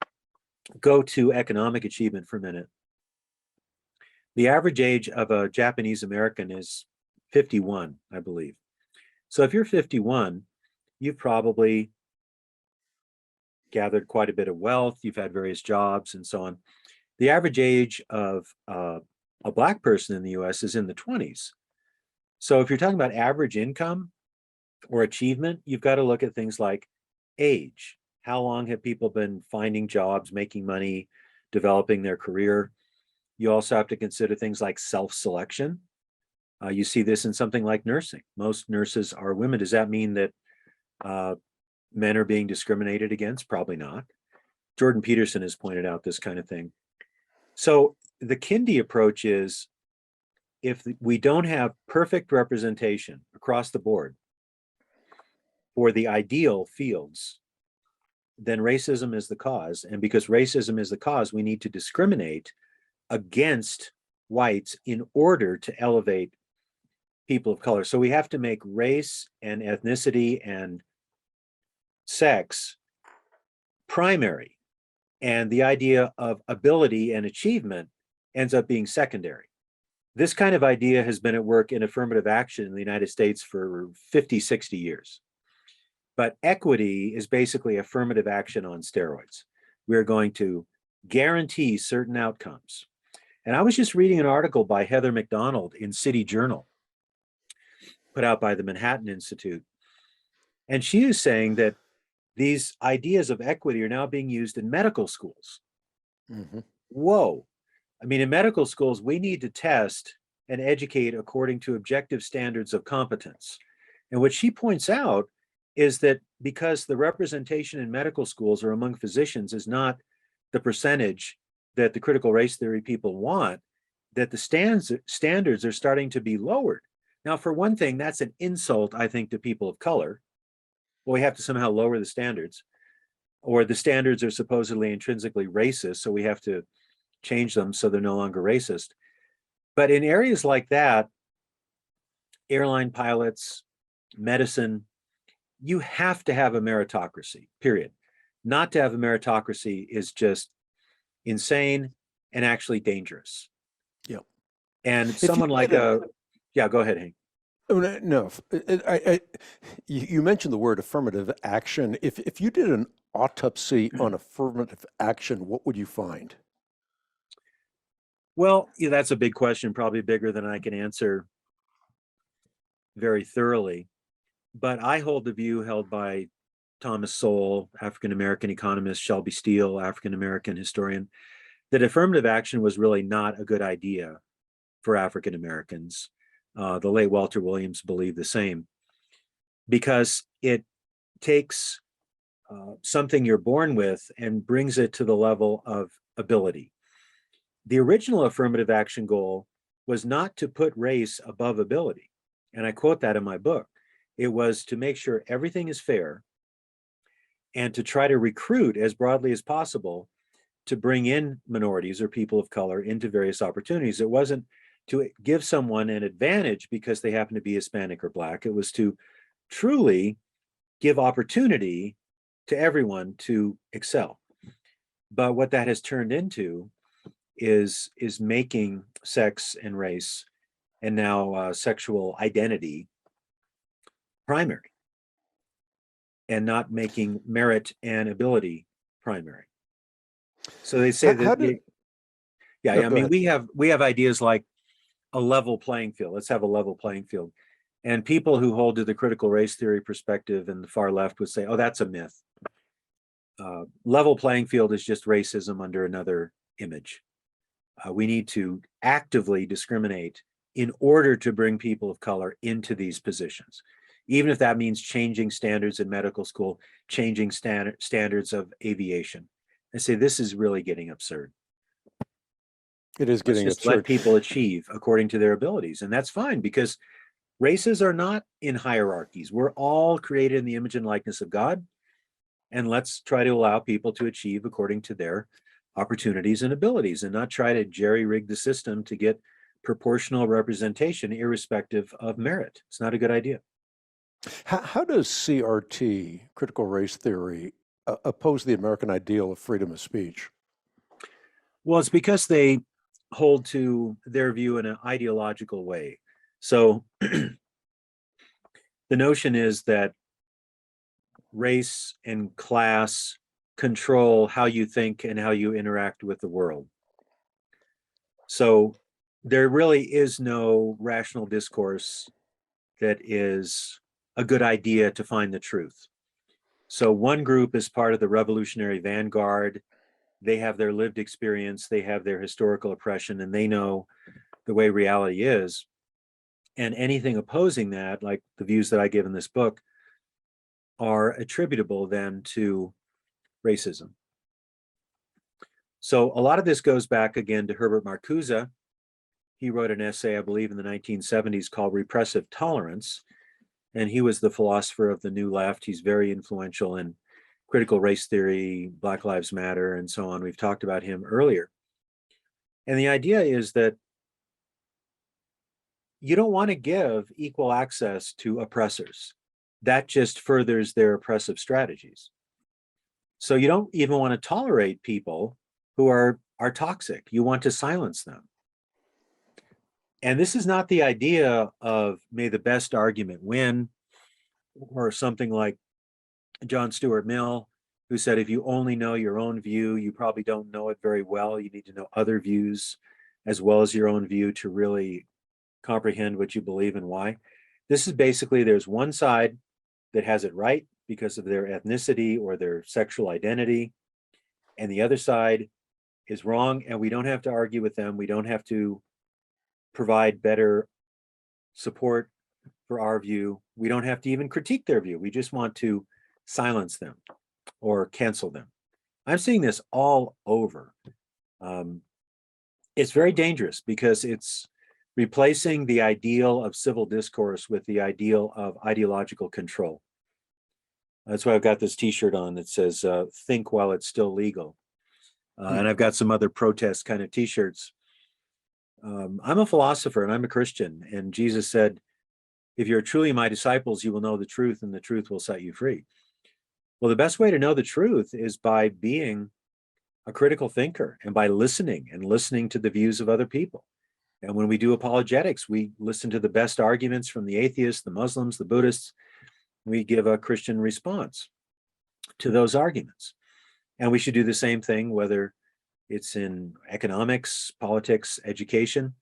go to economic achievement for a minute. The average age of a Japanese American is 51, I believe. So if you're 51, you've probably gathered quite a bit of wealth, you've had various jobs and so on. The average age of a Black person in the US is in the 20s. So if you're talking about average income or achievement, you've got to look at things like age. How long have people been finding jobs, making money, developing their career? You also have to consider things like self-selection. You see this in something like nursing. Most nurses are women. Does that mean that men are being discriminated against? Probably not. Jordan Peterson has pointed out this kind of thing. So the Kendi approach is, if we don't have perfect representation across the board for the ideal fields, then racism is the cause. And because racism is the cause, we need to discriminate against whites in order to elevate people of color. So we have to make race and ethnicity and sex primary, and the idea of ability and achievement ends up being secondary. This kind of idea has been at work in affirmative action in the United States for 50, 60 years. But equity is basically affirmative action on steroids. We're going to guarantee certain outcomes. And I was just reading an article by Heather McDonald in City Journal, put out by the Manhattan Institute. And she is saying that these ideas of equity are now being used in medical schools. Mm-hmm. Whoa. I mean, in medical schools, we need to test and educate according to objective standards of competence. And what she points out is that because the representation in medical schools or among physicians is not the percentage that the critical race theory people want, that the standards are starting to be lowered. Now, for one thing, that's an insult, I think, to people of color. Well, we have to somehow lower the standards, or the standards are supposedly intrinsically racist, so we have to change them so they're no longer racist. But in areas like that, airline pilots, medicine, you have to have a meritocracy, period. Not to have a meritocracy is just insane and actually dangerous. Yeah. And someone like yeah, go ahead, Hank. No, you mentioned the word affirmative action. If you did an autopsy on affirmative action, what would you find? Well, yeah, that's a big question, probably bigger than I can answer very thoroughly. But I hold the view held by Thomas Sowell, African-American economist, Shelby Steele, African-American historian, that affirmative action was really not a good idea for African-Americans. The late Walter Williams believed the same, because it takes something you're born with and brings it to the level of ability. The original affirmative action goal was not to put race above ability. And I quote that in my book. It was to make sure everything is fair and to try to recruit as broadly as possible to bring in minorities or people of color into various opportunities. It wasn't to give someone an advantage because they happen to be Hispanic or Black. It was to truly give opportunity to everyone to excel. But what that has turned into is making sex and race and now sexual identity primary, and not making merit and ability primary. So they say How that, did, yeah, no, I go mean, ahead. we have ideas like a level playing field. Let's have a level playing field. And people who hold to the critical race theory perspective and the far left would say, oh, that's a myth. Level playing field is just racism under another image. We need to actively discriminate in order to bring people of color into these positions, even if that means changing standards in medical school, changing standards of aviation. I say this is really getting absurd. It is Let's getting just let absurd. people achieve according to their abilities. And that's fine, because races are not in hierarchies. We're all created in the image and likeness of God. And let's try to allow people to achieve according to their opportunities and abilities, and not try to jerry-rig the system to get proportional representation irrespective of merit. It's not a good idea. How does CRT, critical race theory, oppose the American ideal of freedom of speech? Well, it's because they hold to their view in an ideological way. So the notion is that race and class control how you think and how you interact with the world. So there really is no rational discourse that is a good idea to find the truth. So one group is part of the revolutionary vanguard. They have their lived experience, they have their historical oppression, and they know the way reality is. And anything opposing that, like the views that I give in this book, are attributable then to racism. So a lot of this goes back again to Herbert Marcuse. He wrote an essay, I believe, in the 1970s called Repressive Tolerance. And he was the philosopher of the New Left. He's very influential in critical race theory, Black Lives Matter, and so on. We've talked about him earlier. And the idea is that you don't want to give equal access to oppressors. That just furthers their oppressive strategies. So you don't even want to tolerate people who are toxic. You want to silence them. And this is not the idea of may the best argument win, or something like John Stuart Mill, who said, if you only know your own view, you probably don't know it very well. You need to know other views as well as your own view to really comprehend what you believe and why. This is basically, there's one side that has it right because of their ethnicity or their sexual identity, and the other side is wrong, and we don't have to argue with them. We don't have to provide better support for our view. We don't have to even critique their view. We just want to silence them or cancel them. I'm seeing this all over. It's very dangerous because it's replacing the ideal of civil discourse with the ideal of ideological control. That's why I've got this t-shirt on that says, think while it's still legal. And I've got some other protest kind of t-shirts. I'm a philosopher and I'm a Christian. And Jesus said, if you're truly my disciples, you will know the truth and the truth will set you free. Well, the best way to know the truth is by being a critical thinker and by listening to the views of other people. And when we do apologetics, we listen to the best arguments from the atheists, the Muslims, the Buddhists. We give a Christian response to those arguments. And we should do the same thing, whether it's in economics, politics, education,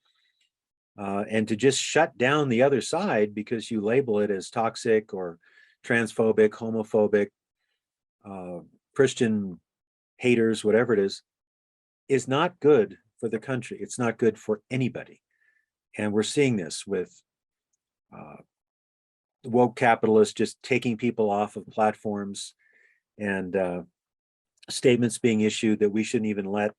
and to just shut down the other side because you label it as toxic or transphobic, homophobic, Christian haters, whatever it is not good for the country. It's not good for anybody. And we're seeing this with woke capitalists just taking people off of platforms and statements being issued that we shouldn't even let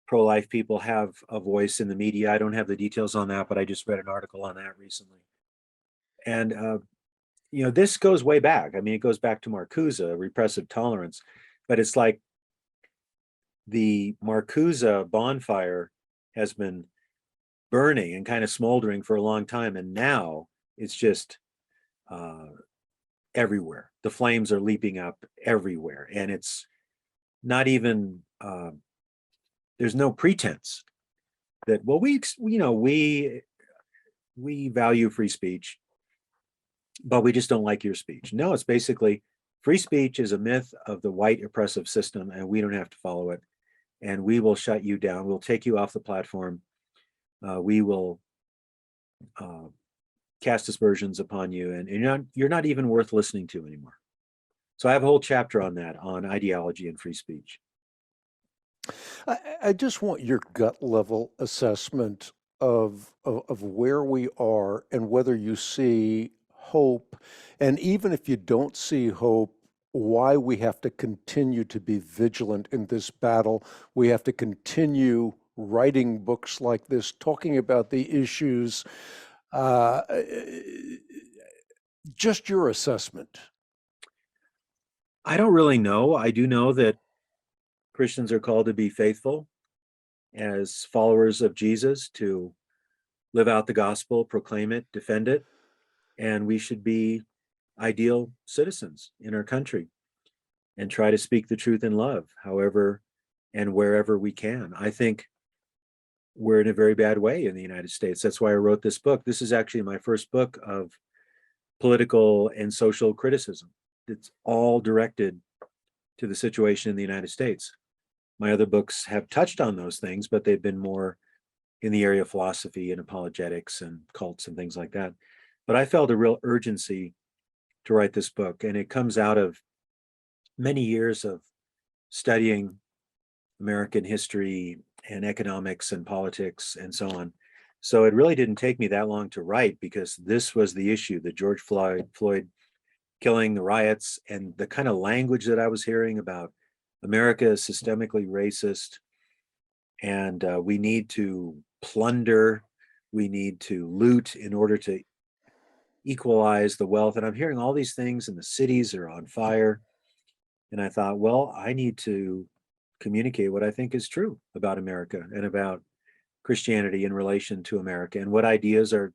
pro-life people have a voice in the media. I don't have the details on that, but I just read an article on that recently. And, this goes way back. I mean, it goes back to Marcuse, repressive tolerance, but it's like the Marcuse bonfire has been burning and kind of smoldering for a long time. And now it's just everywhere. The flames are leaping up everywhere, and it's not even there's no pretense that, well, we value free speech, but we just don't like your speech. No, it's basically free speech is a myth of the white oppressive system, and we don't have to follow it. And we will shut you down. We'll take you off the platform. We will cast aspersions upon you, and you're not even worth listening to anymore. So I have a whole chapter on that, on ideology and free speech. I just want your gut level assessment of where we are and whether you see hope. And even if you don't see hope, why we have to continue to be vigilant in this battle. We have to continue writing books like this, talking about the issues. Just your assessment. I don't really know. I do know that Christians are called to be faithful as followers of Jesus, to live out the gospel, proclaim it, defend it, and we should be ideal citizens in our country and try to speak the truth in love, however and wherever we can. I think we're in a very bad way in the United States. That's why I wrote this book. This is actually my first book of political and social criticism. It's all directed to the situation in the United States. My other books have touched on those things, but they've been more in the area of philosophy and apologetics and cults and things like that. But I felt a real urgency to write this book, and it comes out of many years of studying American history and economics and politics and so on. So it really didn't take me that long to write, because this was the issue, the George Floyd killing, the riots, and the kind of language that I was hearing about America is systemically racist, and we need to plunder, we need to loot in order to equalize the wealth. And I'm hearing all these things, and the cities are on fire. And I thought, well, I need to communicate what I think is true about America and about Christianity in relation to America, and what ideas are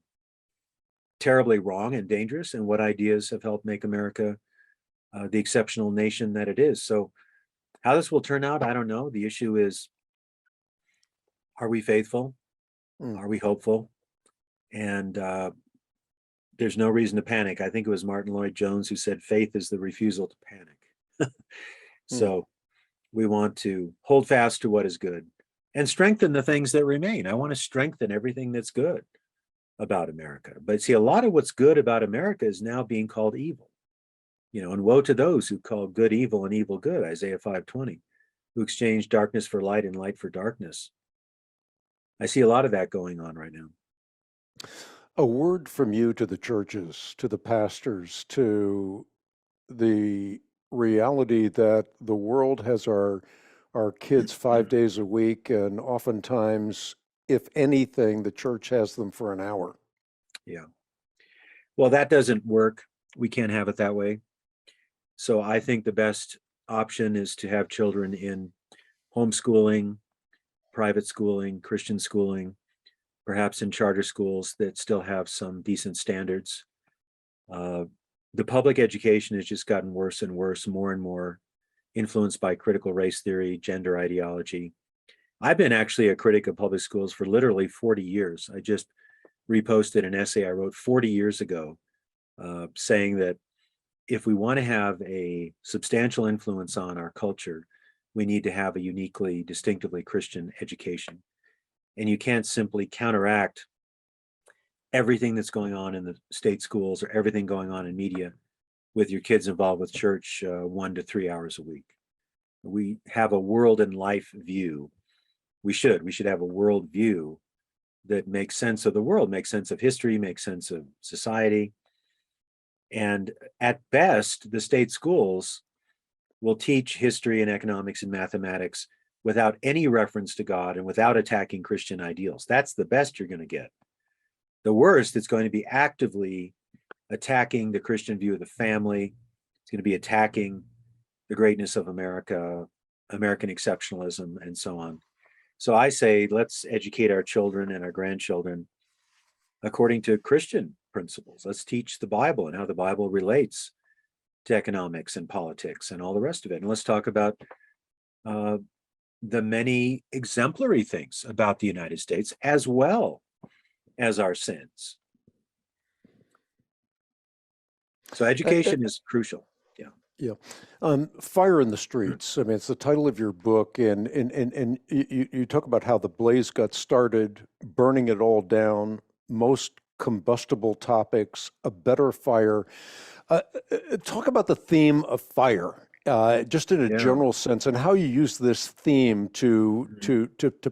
terribly wrong and dangerous, and what ideas have helped make America the exceptional nation that it is. So how this will turn out, I don't know. The issue is, are we faithful? Are we hopeful? And there's no reason to panic. I think it was Martin Lloyd-Jones who said, faith is the refusal to panic. So we want to hold fast to what is good and strengthen the things that remain. I want to strengthen everything that's good about America. But see, a lot of what's good about America is now being called evil. And woe to those who call good evil and evil good, Isaiah 5:20, who exchange darkness for light and light for darkness. I see a lot of that going on right now. A word from you to the churches, to the pastors, to the reality that the world has our kids 5 days a week, and oftentimes, if anything, the church has them for an hour. Yeah. Well, that doesn't work. We can't have it that way. So I think the best option is to have children in homeschooling, private schooling, Christian schooling, perhaps in charter schools that still have some decent standards. The public education has just gotten worse and worse, more and more influenced by critical race theory, gender ideology. I've been actually a critic of public schools for literally 40 years. I just reposted an essay I wrote 40 years ago, saying that if we want to have a substantial influence on our culture, we need to have a uniquely, distinctively Christian education. And you can't simply counteract everything that's going on in the state schools or everything going on in media with your kids involved with church 1 to 3 hours a week. We have a world and life view. We should have a world view that makes sense of the world, makes sense of history, makes sense of society. And at best, the state schools will teach history and economics and mathematics without any reference to God and without attacking Christian ideals. That's the best you're going to get. The worst, it's going to be actively attacking the Christian view of the family. It's going to be attacking the greatness of America, American exceptionalism, and so on. So I say, let's educate our children and our grandchildren according to Christian principles. Let's teach the Bible and how the Bible relates to economics and politics and all the rest of it. And let's talk about the many exemplary things about the United States as well as our sins. So education is crucial. Yeah. Fire in the Streets. I mean, it's the title of your book, and you talk about how the blaze got started, burning it all down, most combustible topics, a better fire. Talk about the theme of fire, just in a general sense, and how you use this theme to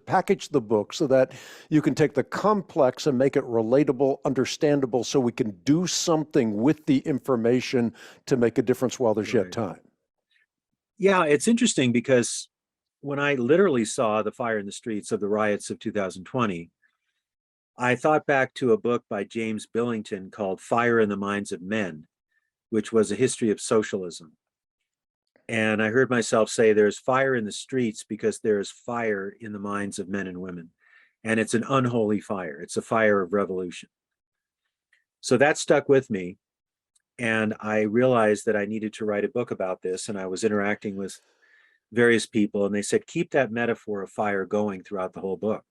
package the book so that you can take the complex and make it relatable, understandable, so we can do something with the information to make a difference while there's yet time. Yeah, it's interesting because when I literally saw the fire in the streets of the riots of 2020, I thought back to a book by James Billington called Fire in the Minds of Men, which was a history of socialism. And I heard myself say there's fire in the streets because there's fire in the minds of men and women. And it's an unholy fire. It's a fire of revolution. So that stuck with me. And I realized that I needed to write a book about this. And I was interacting with various people, and they said, keep that metaphor of fire going throughout the whole book.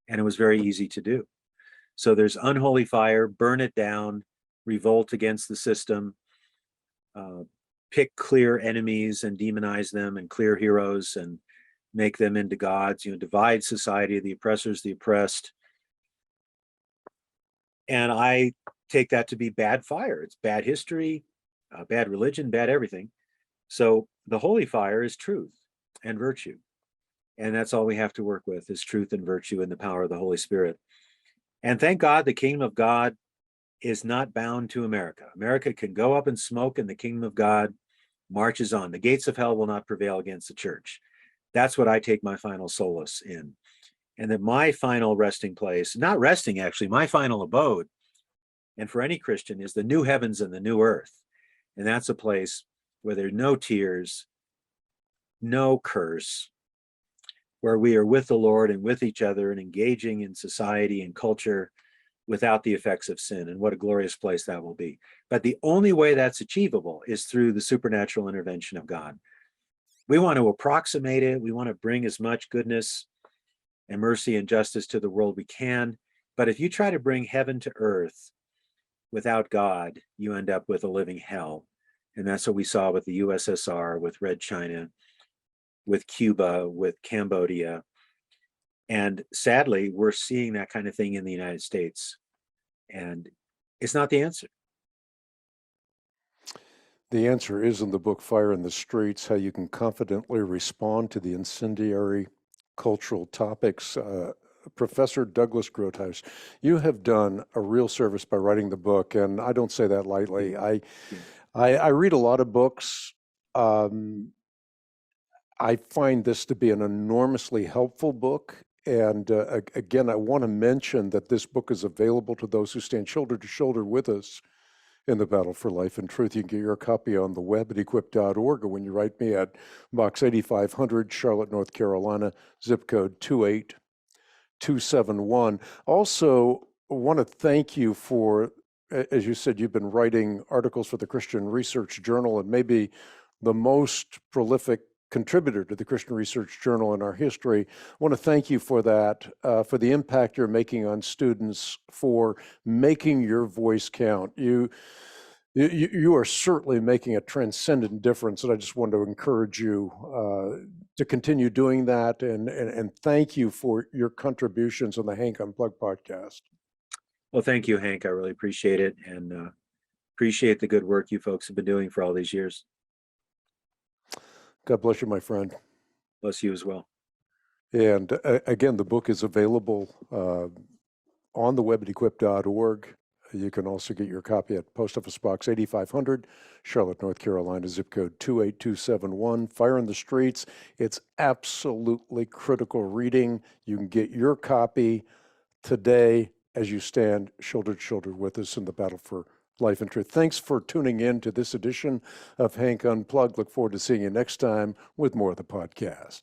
And it was very easy to do. So there's unholy fire, burn it down, revolt against the system, pick clear enemies and demonize them, and clear heroes and make them into gods, divide society, the oppressors, the oppressed. And I take that to be bad fire. It's bad history, bad religion, bad everything. So the holy fire is truth and virtue. And that's all we have to work with, is truth and virtue and the power of the Holy Spirit. And thank God the kingdom of God is not bound to America. America can go up in smoke, and the kingdom of God marches on. The gates of hell will not prevail against the church. That's what I take my final solace in. And that my final resting place, not resting actually, my final abode, and for any Christian, is the new heavens and the new earth. And that's a place where there are no tears, no curse, where we are with the Lord and with each other and engaging in society and culture without the effects of sin. And what a glorious place that will be. But the only way that's achievable is through the supernatural intervention of God. We want to approximate it. We want to bring as much goodness and mercy and justice to the world we can. But if you try to bring heaven to earth without God, you end up with a living hell. And that's what we saw with the USSR, with Red China, with Cuba, with Cambodia. And sadly, we're seeing that kind of thing in the United States. And it's not the answer. The answer is in the book Fire in the Streets, how you can confidently respond to the incendiary cultural topics. Professor Douglas Groothuis, you have done a real service by writing the book, and I don't say that lightly. I read a lot of books. I find this to be an enormously helpful book. And again, I want to mention that this book is available to those who stand shoulder to shoulder with us in the battle for life and truth. You can get your copy on the web at equip.org, or when you write me at Box 8500, Charlotte, North Carolina, zip code 28271. Also, I want to thank you for, as you said, you've been writing articles for the Christian Research Journal, and maybe the most prolific contributor to the Christian Research Journal in our history. I want to thank you for that, for the impact you're making on students, for making your voice count. You are certainly making a transcendent difference, and I just want to encourage you to continue doing that, and thank you for your contributions on the Hank Unplugged podcast. Well, thank you, Hank. I really appreciate it, and appreciate the good work you folks have been doing for all these years. God bless you, my friend. Bless you as well. And again, the book is available on the web at equip.org. You can also get your copy at Post Office Box 8500, Charlotte, North Carolina, zip code 28271. Fire in the Streets. It's absolutely critical reading. You can get your copy today as you stand shoulder to shoulder with us in the battle for life and truth. Thanks for tuning in to this edition of Hank Unplugged. Look forward to seeing you next time with more of the podcast.